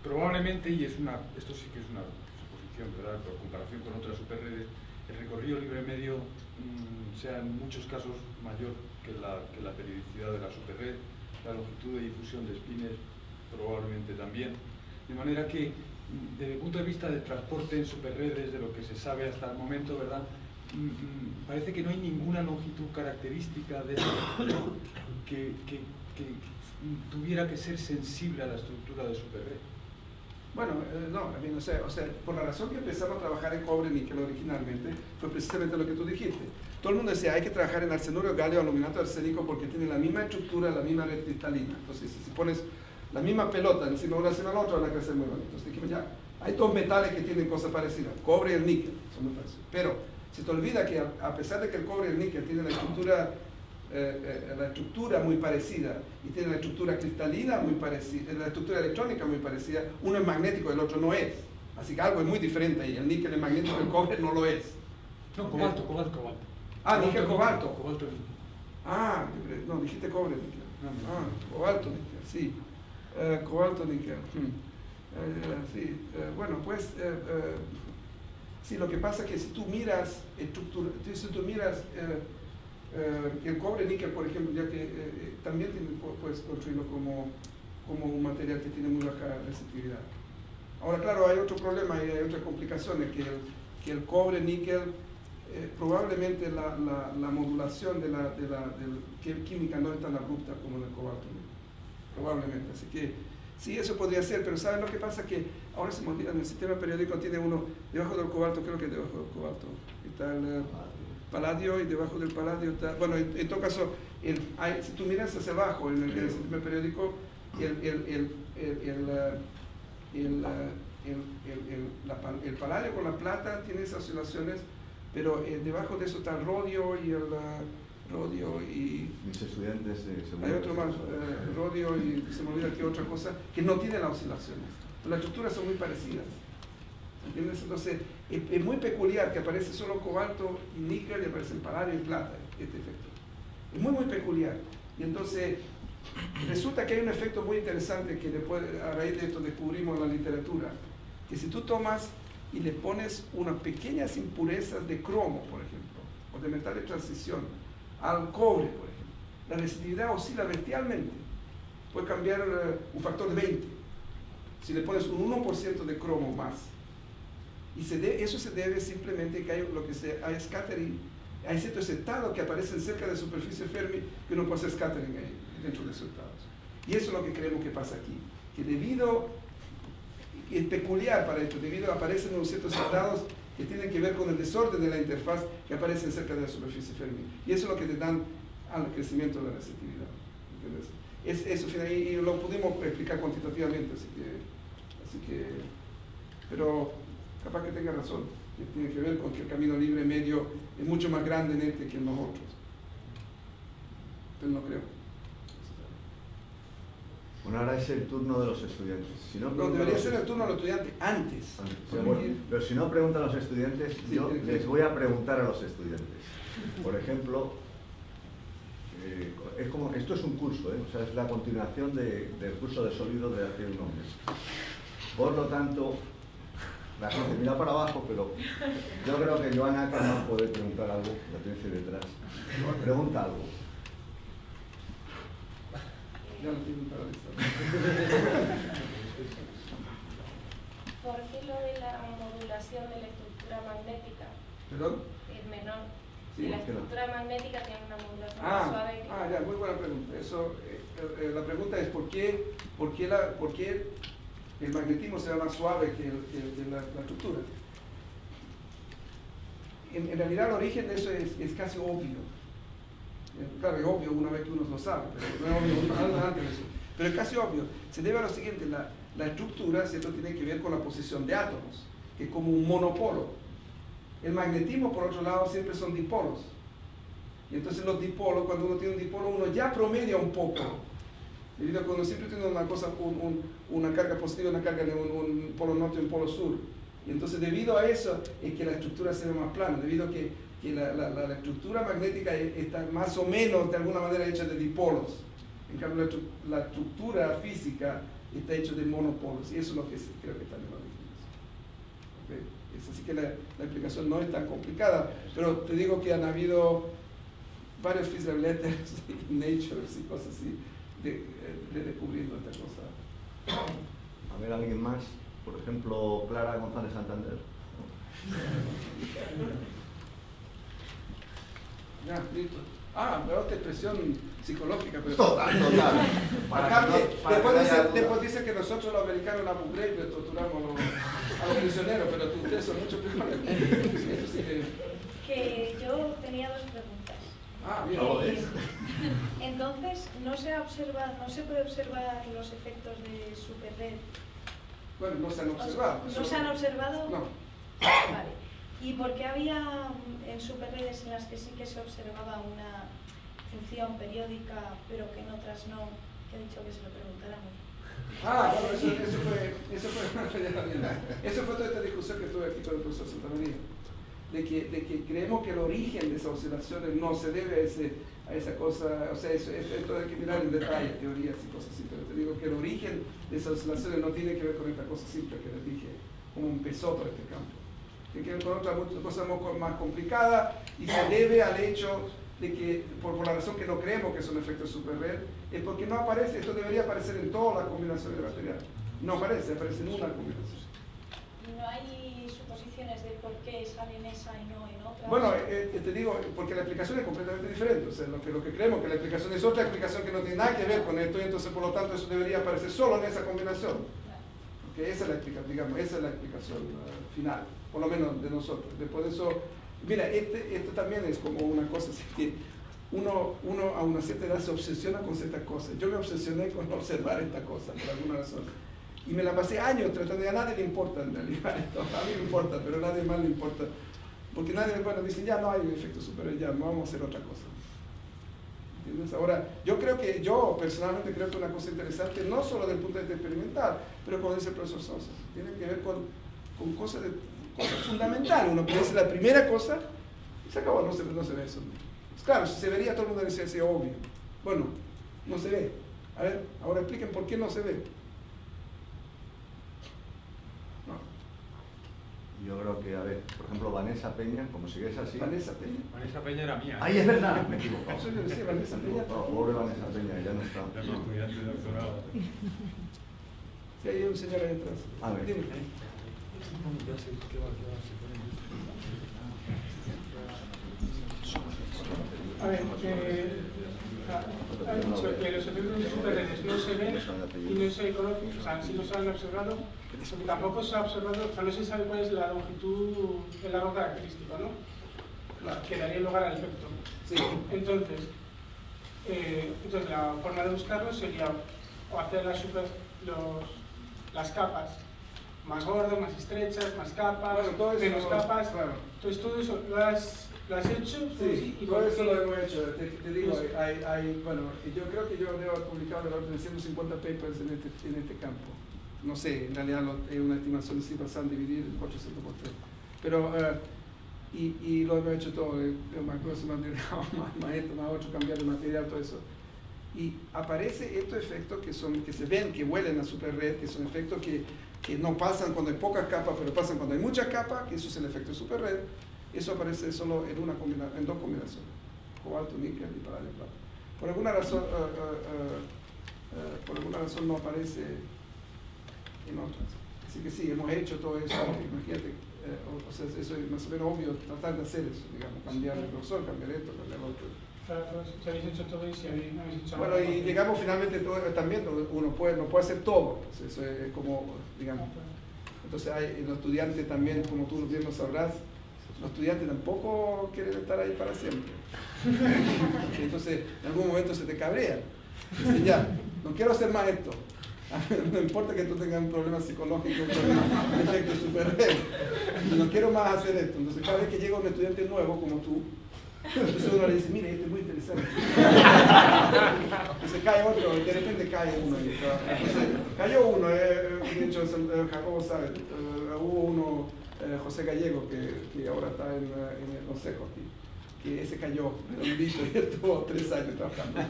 probablemente, y esto sí que es una suposición, ¿verdad?, por comparación con otras superredes, el recorrido libre medio sea en muchos casos mayor que la periodicidad de la superred, la longitud de difusión de espines probablemente también. De manera que, desde el punto de vista del transporte en superredes, de lo que se sabe hasta el momento, ¿verdad?, parece que no hay ninguna longitud característica de que tuviera que ser sensible a la estructura de superred. Bueno, no sé, o sea, por la razón que empezamos a trabajar en cobre-níquel originalmente, fue precisamente lo que tú dijiste. Todo el mundo decía, hay que trabajar en arsenuro, galio, aluminato, arsénico, porque tienen la misma estructura, la misma red cristalina. Entonces, si pones la misma pelota encima de una encima de la otra, van a crecer muy bonito. Entonces dijimos, ya, hay dos metales que tienen cosas parecidas, cobre y el níquel, son muy parecidos. Pero se te olvida que a pesar de que el cobre y el níquel tienen la estructura muy parecida y tienen la estructura cristalina muy parecida, la estructura electrónica muy parecida, uno es magnético y el otro no es. Así que algo es muy diferente ahí. El níquel es magnético, el cobre no lo es. No, cobalto. Ah, níquel, cobalto. Cobalto níquel. Ah, no, dijiste cobre níquel. Ah, cobalto níquel, sí. Cobalto níquel. Sí, bueno, pues sí, lo que pasa es que si tú miras el cobre níquel, por ejemplo, ya que también puedes construirlo como un material que tiene muy baja resistividad. Ahora, claro, hay otro problema y hay otras complicaciones, que que el cobre, níquel, probablemente la modulación de la química no es tan abrupta como en el cobalto, probablemente. Así que sí, eso podría ser, pero ¿saben lo que pasa? Que ahora se me olvida, en el sistema periódico tiene uno, debajo del cobalto, creo que debajo del cobalto está el paladio, y debajo del paladio está, bueno, en todo caso, si tú miras hacia abajo en el sistema periódico, el paladio con la plata tiene esas oscilaciones, pero debajo de eso está el rodio y mis estudiantes hay otro más, rodio y se me olvida que otra cosa que no tiene las oscilaciones. Las estructuras son muy parecidas, ¿entiendes? Entonces es muy peculiar que aparece solo cobalto y níquel y aparece paladio y plata, este efecto es muy peculiar. Y entonces resulta que hay un efecto muy interesante que después, a raíz de esto, descubrimos en la literatura, que si tú tomas y le pones unas pequeñas impurezas de cromo, por ejemplo, o de metal de transición, al cobre, por ejemplo, la resistividad oscila bestialmente. Puede cambiar un factor de 20 si le pones un 1% de cromo más. Y eso se debe simplemente que hay hay scattering, hay ciertos estados que aparecen cerca de la superficie Fermi que uno puede hacer scattering ahí, dentro de esos estados. Y eso es lo que creemos que pasa aquí, que es peculiar para esto, debido a aparecen unos ciertos estados que tienen que ver con el desorden de la interfaz que aparecen cerca de la superficie Fermi. Y eso es lo que te dan al crecimiento de la receptividad. Y lo pudimos explicar cuantitativamente, pero capaz que tenga razón, que tiene que ver con que el camino libre medio es mucho más grande en este que en los otros. Pero no creo. Bueno, ahora es el turno de los estudiantes. Si no, debería ser el turno de los estudiantes antes. Pero si no preguntan a los estudiantes, sí, yo les voy a preguntar a los estudiantes. Por ejemplo, esto es un curso, o sea, es la continuación del curso de sólidos de hace unos meses. Por lo tanto, la gente mira para abajo, pero yo creo que Joan Ackerman puede preguntar algo, la tienes ahí detrás. Pregunta algo. Ya lo tienen para ¿Por qué lo de la modulación de la estructura magnética es menor? Sí, la estructura magnética tiene una modulación más suave. Ya, muy buena pregunta. La pregunta es ¿por qué el magnetismo será más suave que la estructura? En realidad el origen de eso es casi obvio. Claro, es obvio una vez que uno lo sabe, pero no es obvio antes de eso. Pero es casi obvio. Se debe a lo siguiente, la estructura, ¿cierto?, tiene que ver con la posición de átomos, que es como un monopolo. El magnetismo, por otro lado, siempre son dipolos. Y entonces los dipolos, cuando uno tiene un dipolo, uno ya promedia un poco. Debido a que uno siempre tiene una cosa, una carga positiva, una carga de un polo norte y un polo sur. Y entonces debido a eso es que la estructura se ve más plana, debido a que la estructura magnética está más o menos de alguna manera hecha de dipolos. En cambio la estructura física está hecha de monopolos, y eso es lo que creo que está en el origen. ¿Okay? Así que la explicación no es tan complicada, pero te digo que han habido varios physical letters, Nature y cosas así, de descubriendo esta cosa. A ver, ¿alguien más? Por ejemplo, Clara González Santander. Ya, listo. Pero otra expresión psicológica. Pero Total. Después dice que nosotros los americanos en Abu Ghraib torturamos a los prisioneros, pero ustedes son mucho peores. Eso sí que yo tenía dos preguntas. Bien. Entonces, no se puede observar los efectos de superred. Bueno, no se han observado. ¿No se han observado? No. Vale. ¿Y por qué había en superredes en las que sí que se observaba una función periódica, pero que en otras no? Que he dicho que se lo preguntáramos. Eso fue toda esta discusión que tuve aquí con el profesor Santamaría. De que creemos que el origen de esas oscilaciones no se debe a esa cosa, o sea, esto hay que mirar en detalle, teorías y cosas así, pero te digo que el origen de esas oscilaciones no tiene que ver con esta cosa simple que les dije, cómo empezó todo este campo. Tiene que ver con otra cosa más complicada y se debe al hecho de que, por la razón que no creemos que son efectos superred, es porque no aparece, esto debería aparecer en todas las combinaciones de material. No aparece, aparece en una combinación. no hay suposiciones de por qué sale en esa y no en otra. Bueno, te digo, porque la explicación es completamente diferente. O sea, lo que creemos que la explicación es otra explicación que no tiene nada que ver con esto, y entonces por lo tanto eso debería aparecer solo en esa combinación. Porque esa es la explicación, digamos, esa es la explicación final, por lo menos de nosotros. Después de eso, mira, esto también es como una cosa así que uno a una cierta edad se obsesiona con ciertas cosas. Yo me obsesioné con observar esta cosa por alguna razón. Y me la pasé años tratando, y a nadie le importa en realidad esto. A mí me importa, pero a nadie más le importa. Porque nadie, bueno, dice, ya no hay efecto superior, ya vamos a hacer otra cosa. ¿Entiendes? Ahora, yo personalmente creo que una cosa interesante, no solo desde el punto de vista experimental, pero como dice el profesor Sosa, tiene que ver con cosas fundamentales. Uno puede decir la primera cosa, y se acabó, no se ve eso. Claro, si se vería, todo el mundo decía, es obvio. Bueno, no se ve. A ver, ahora expliquen por qué no se ve. Yo creo que, a ver, por ejemplo, Vanessa Peña, como sigues así... Vanessa Peña. Vanessa Peña era mía. ¡Ay, es verdad! Me he equivocado. Eso yo decía, Vanessa Peña. Pobre Vanessa Peña, ya no está. Estudiante de doctorado. Sí, hay un señor ahí atrás. A ver. Dime. A ver, ha dicho que los efectos de superredes no se ven y no se conocen, o sea, sí no se han observado, porque tampoco se ha observado, o sea, no se sabe cuál es la longitud del largo característico, ¿no? Que daría lugar al efecto. Sí. Entonces, la forma de buscarlo sería o hacer las capas más gordas, más estrechas, más capas, bueno, todo eso, menos capas. Claro. Entonces todo eso lo has hecho. Sí, y todo eso qué? lo hemos hecho. Te digo, bueno, yo creo que yo debo haber publicado del orden de 150 papers en este campo. No sé, en realidad es una estimación de si pasan a dividir 400 por 3. Pero, y lo hemos hecho todo, más cosas, más delgado, más esto, más otro, cambiar el material, todo eso. Y aparece estos efectos que se ven, que huelen a superred, que son efectos que no pasan cuando hay pocas capas, pero pasan cuando hay muchas capas, que eso es el efecto superred. Eso aparece solo en dos combinaciones, cobalto, níquel y paladio, plata. Por alguna razón no aparece en otras. Así que sí, hemos hecho todo eso, imagínate, o sea, eso es más o menos obvio, tratar de hacer eso, digamos, cambiar el grosor, cambiar esto, cambiar lo otro. Si habéis hecho todo y si habéis hecho bueno, y llegamos finalmente también, uno no puede hacer todo, pues eso es como, digamos. Entonces hay los estudiantes también, como tú bien lo sabrás, los estudiantes tampoco quieren estar ahí para siempre. Entonces, en algún momento se te cabrea. Dicen, ya, no quiero hacer más esto. No importa que tú tengas un problema psicológico, un efecto superred. No quiero más hacer esto. Entonces, cada vez que llega un estudiante nuevo como tú, entonces uno le dice, mire, esto es muy interesante. Entonces cae otro, y de repente cae uno. Entonces, cayó uno, de hecho, Jacobo sabe, hubo uno, José Gallego, que ahora está en el consejo aquí, que ese cayó redondito y estuvo 3 años trabajando.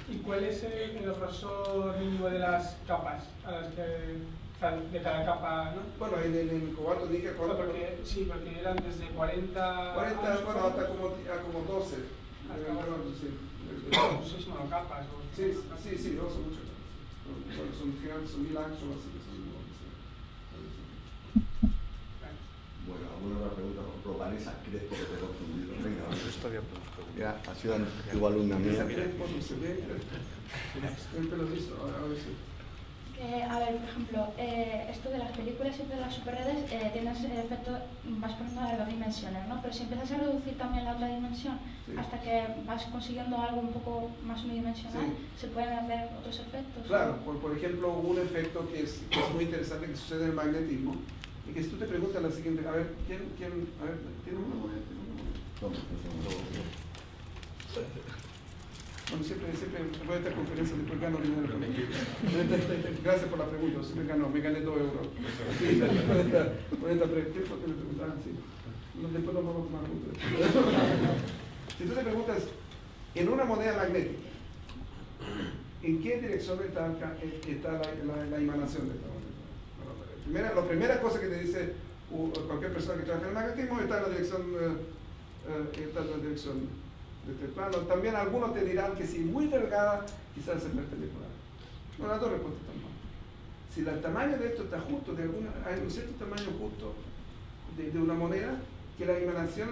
¿Y cuál es el grosor mínimo de las capas a las que, de cada capa, ¿no? Bueno, en el cobalto níquel, porque eran desde 40 bueno, hasta como 12. Son monocapas. Sí, no son muchas. Son 1000 años o así. Bueno, ¿alguna otra pregunta? Pero Vanessa, ¿crees que te he confundido? Venga, Eso está bien. ya ha sido tu alumna mía. Se ve, el pelo liso, a ver si. A ver, por ejemplo, esto de las películas y de las superredes tienes el efecto, vas poniendo las 2 dimensiones, ¿no? Pero si empiezas a reducir también la otra dimensión, sí, hasta que vas consiguiendo algo un poco más unidimensional, sí, se pueden hacer otros efectos. Claro, por ejemplo, hubo un efecto que es muy interesante que sucede en el magnetismo, y que si tú te preguntas la siguiente, a ver, ¿quién tiene una moneda? Bueno, siempre después de esta conferencia después gano dinero. Gracias por la pregunta, siempre ganó, me gané 2 euros. Sí, por esta pregunta, ¿qué fue que me preguntaban? Sí. Después nos vamos a tomar juntos. Si tú te preguntas, en una moneda magnética, ¿en qué dirección está la emanación de esta moneda? La primera cosa que te dice cualquier persona que trabaja en el magnetismo está en la dirección, de este plano. También algunos te dirán que si es muy delgada, quizás es perpendicular. No, las dos respuestas están mal. si el tamaño de esto está justo, hay un cierto tamaño justo de una moneda, que la emanación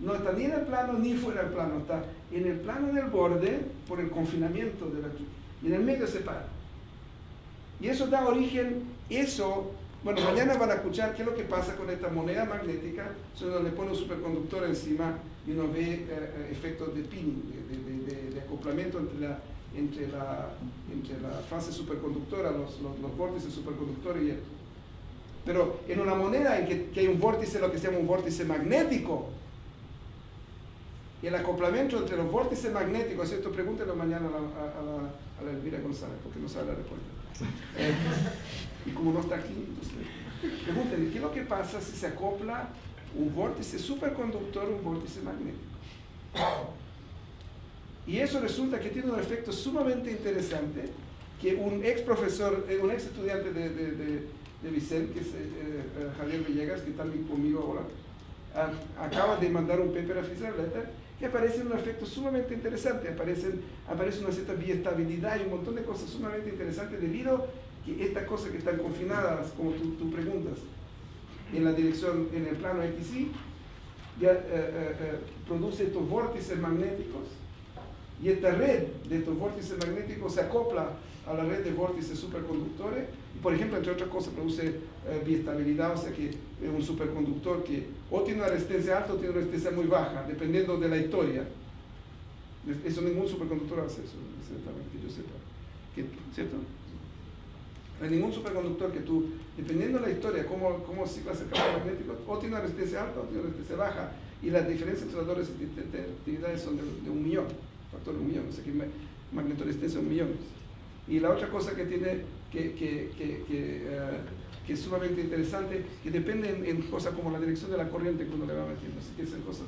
no está ni en el plano ni fuera del plano, está en el plano del borde por el confinamiento de la aquí, y en el medio se para. Y eso da origen, bueno, mañana van a escuchar qué es lo que pasa con esta moneda magnética, si uno le pone un superconductor encima y uno ve efectos de pinning, de acoplamiento entre la fase superconductora, los vórtices superconductores y esto. Pero en una moneda en que hay un vórtice, lo que se llama un vórtice magnético, y el acoplamiento entre los vórtices magnéticos, esto pregúntenlo mañana a la Elvira González, porque no sabe la respuesta. Y como no está aquí, entonces, pregúntenle, ¿qué es lo que pasa si se acopla un vórtice superconductor a un vórtice magnético? Y eso resulta que tiene un efecto sumamente interesante, que un ex profesor, un ex estudiante de Vicente, que es Javier Villegas, que está conmigo ahora, acaba de mandar un paper a Physical Letter, que aparece un efecto sumamente interesante, aparece una cierta biestabilidad y un montón de cosas sumamente interesantes debido a que estas cosas que están confinadas, como tú preguntas, en la dirección, en el plano XY, ya produce estos vórtices magnéticos, y esta red de estos vórtices magnéticos se acopla a la red de vórtices superconductores, y por ejemplo, entre otras cosas, produce biestabilidad, o sea que es un superconductor que o tiene una resistencia alta o tiene una resistencia muy baja, dependiendo de la historia. Eso ningún superconductor hace eso, que yo sepa. ¿Cierto? No hay ningún superconductor que tú, dependiendo de la historia, cómo ciclas el campo magnético, o tiene una resistencia alta o tiene una resistencia baja, y las diferencias entre las dos resistividades son de 1 millón, factor de 1 millón, o sea que magnetoresistencia de 1 millón. Y la otra cosa que tiene, que es sumamente interesante, que depende en cosas como la dirección de la corriente que uno le va metiendo, así que son cosas...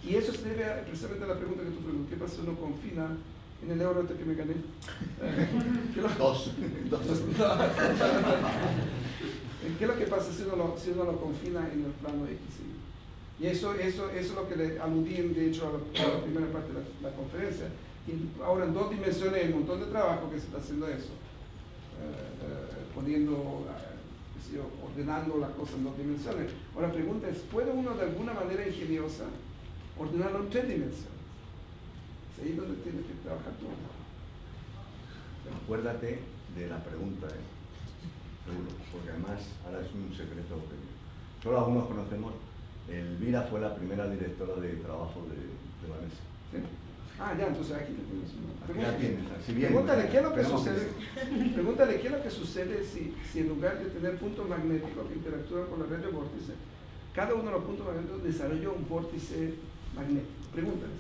y eso se debe precisamente a la pregunta que tú preguntas, ¿qué pasa si uno confina en el euro que me gané? Dos. ¿Qué es lo que pasa si uno lo confina en el plano X? Y eso es lo que le aludí, de hecho, a la primera parte de la conferencia. Y ahora en 2 dimensiones hay un montón de trabajo que se está haciendo eso, ordenando las cosas en 2 dimensiones. Ahora la pregunta es, ¿puede uno de alguna manera ingeniosa ordenarlo en 3 dimensiones? Es ahí donde tienes que trabajar tú. Acuérdate de la pregunta, seguro, porque además ahora es un secreto que solo algunos conocemos. Elvira fue la primera directora de trabajo de Vanessa. ¿Sí? Ah, ya, entonces aquí la tienes. Pregúntale qué es lo que sucede. Pregúntale qué es lo que sucede si en lugar de tener puntos magnéticos que interactúan con la red de vórtices, cada uno de los puntos magnéticos desarrolla un vórtice magnético. Pregúntale.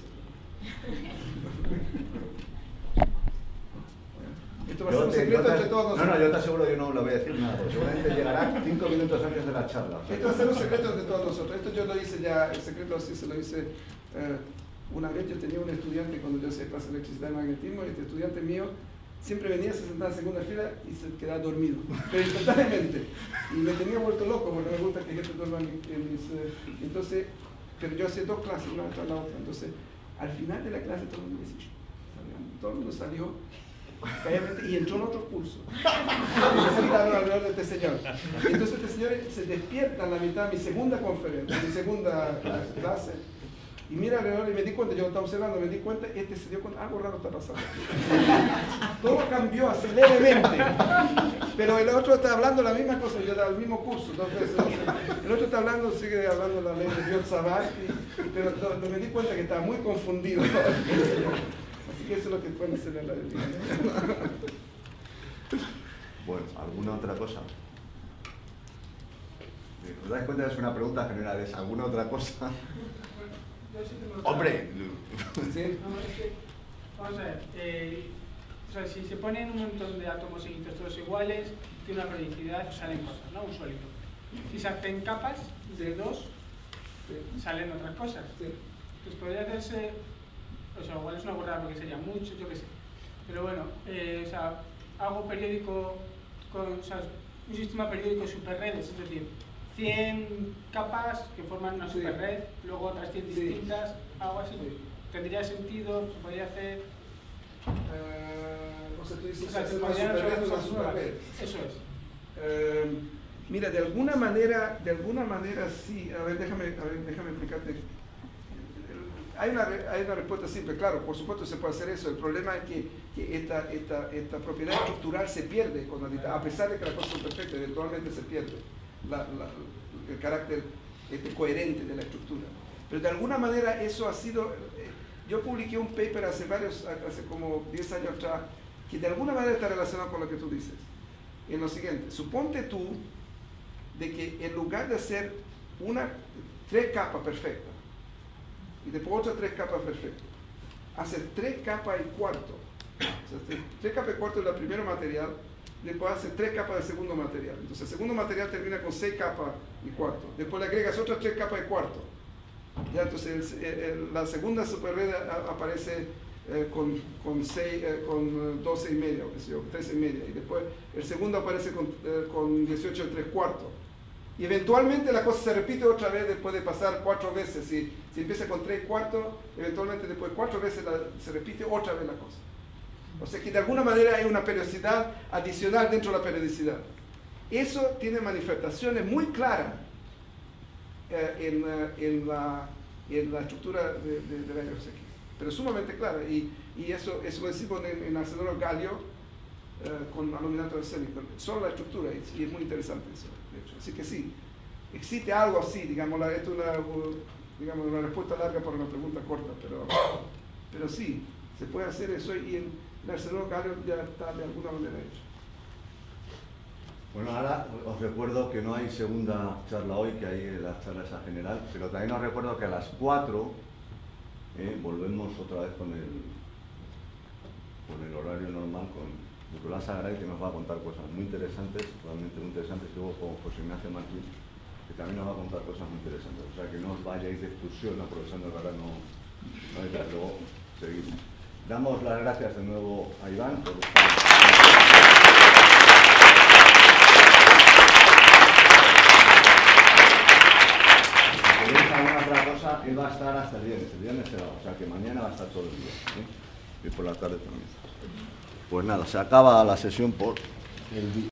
Esto va a ser un secreto entre todos nosotros. No, yo te aseguro que yo no lo voy a decir nada, porque seguramente llegará 5 minutos antes de la charla. Esto va a ser un secreto entre todos nosotros. Esto yo lo hice ya, el secreto así se lo hice. Una vez yo tenía un estudiante cuando yo hacía clase de electricidad y magnetismo, y este estudiante mío siempre venía, se sentaba en segunda fila y se quedaba dormido, pero instantáneamente. Y me tenía vuelto loco, porque me gusta que gente duerma en mis... entonces, pero yo hacía 2 clases, una tras la otra. Entonces, al final de la clase todo el mundo decía, todo el mundo salió calladamente y entró en otro curso. Y se sentaron alrededor de este señor. Y entonces este señor se despierta en la mitad de mi segunda conferencia, mi segunda clase, y mira alrededor y me di cuenta, yo lo estaba observando, me di cuenta, se dio cuenta, algo raro está pasando. Todo cambió así levemente, pero el otro está hablando la misma cosa, yo daba el mismo curso 2 veces. El otro está hablando, sigue hablando la ley de Dios Sabat, pero me di cuenta que estaba muy confundido. Así que eso es lo que pueden hacer en la vida. Bueno, ¿alguna otra cosa? ¿Os dais cuenta que es una pregunta general? ¿Es alguna otra cosa? ¡Hombre! ¿Sí? Vamos a ver, o sea, si se ponen un montón de átomos seguidos todos iguales, tiene una periodicidad, salen cosas, ¿no? Un sólido. Si se hacen capas de 2, salen otras cosas. Entonces podría hacerse, o sea, igual es una burrada porque sería mucho, yo qué sé. Pero bueno, o sea, algo periódico, o sea, un sistema periódico de superredes, es decir, 100 capas que forman una superred, luego otras 100 distintas, algo así. ¿Tendría sentido? ¿Se podría hacer? O sea, tú dices, O sea, hacer se una podrían superred, usar una cosas nuevas. superred. Eso es. Mira, de alguna manera sí. A ver, déjame explicarte. Hay una respuesta simple, claro, por supuesto se puede hacer eso. El problema es que esta propiedad estructural se pierde con la dictadura, a pesar de que las cosas son perfectas, eventualmente se pierde el carácter coherente de la estructura. Pero de alguna manera eso ha sido... yo publiqué un paper hace como 10 años atrás, que de alguna manera está relacionado con lo que tú dices. En lo siguiente, suponte tú de que en lugar de hacer 3 capas perfectas, y después otras 3 capas perfectas, haces 3 capas y cuarto. O sea, 3 capas y cuarto es el primer material, después haces 3 capas de segundo material. Entonces el segundo material termina con 6 capas y cuarto. Después le agregas otras 3 capas y cuarto. Ya, entonces la segunda superred aparece con 12 y media, o qué sé yo, 13 y media. Y después el segundo aparece con 18 y 3 cuartos. Y eventualmente la cosa se repite otra vez después de pasar 4 veces. Si empieza con 3 cuartos, eventualmente después de 4 veces se repite otra vez la cosa. O sea que de alguna manera hay una periodicidad adicional dentro de la periodicidad. Eso tiene manifestaciones muy claras en la estructura de rayos X. Pero sumamente clara. Y eso lo decimos en arsenuro galio con aluminato arsénico. Solo la estructura, y es muy interesante eso. Así que sí, existe algo así, digamos, esto es una respuesta larga para una pregunta corta, pero sí, se puede hacer eso y en el arsenuro galio ya está de alguna manera hecho. Bueno, ahora os recuerdo que no hay segunda charla hoy, que hay la charla esa general, pero también os recuerdo que a las 4 volvemos otra vez con el horario normal con Nicolás Sagaray, que nos va a contar cosas muy interesantes, realmente muy interesantes, y luego con José Ignacio Martín, que también nos va a contar cosas muy interesantes. O sea, que no os vayáis de excursión aprovechando que ahora luego seguimos. Damos las gracias de nuevo a Iván por estar. Si queréis alguna otra cosa, él va a estar hasta el viernes se va, o sea que mañana va a estar todo el día, y por la tarde también. Pues nada, se acaba la sesión por el día.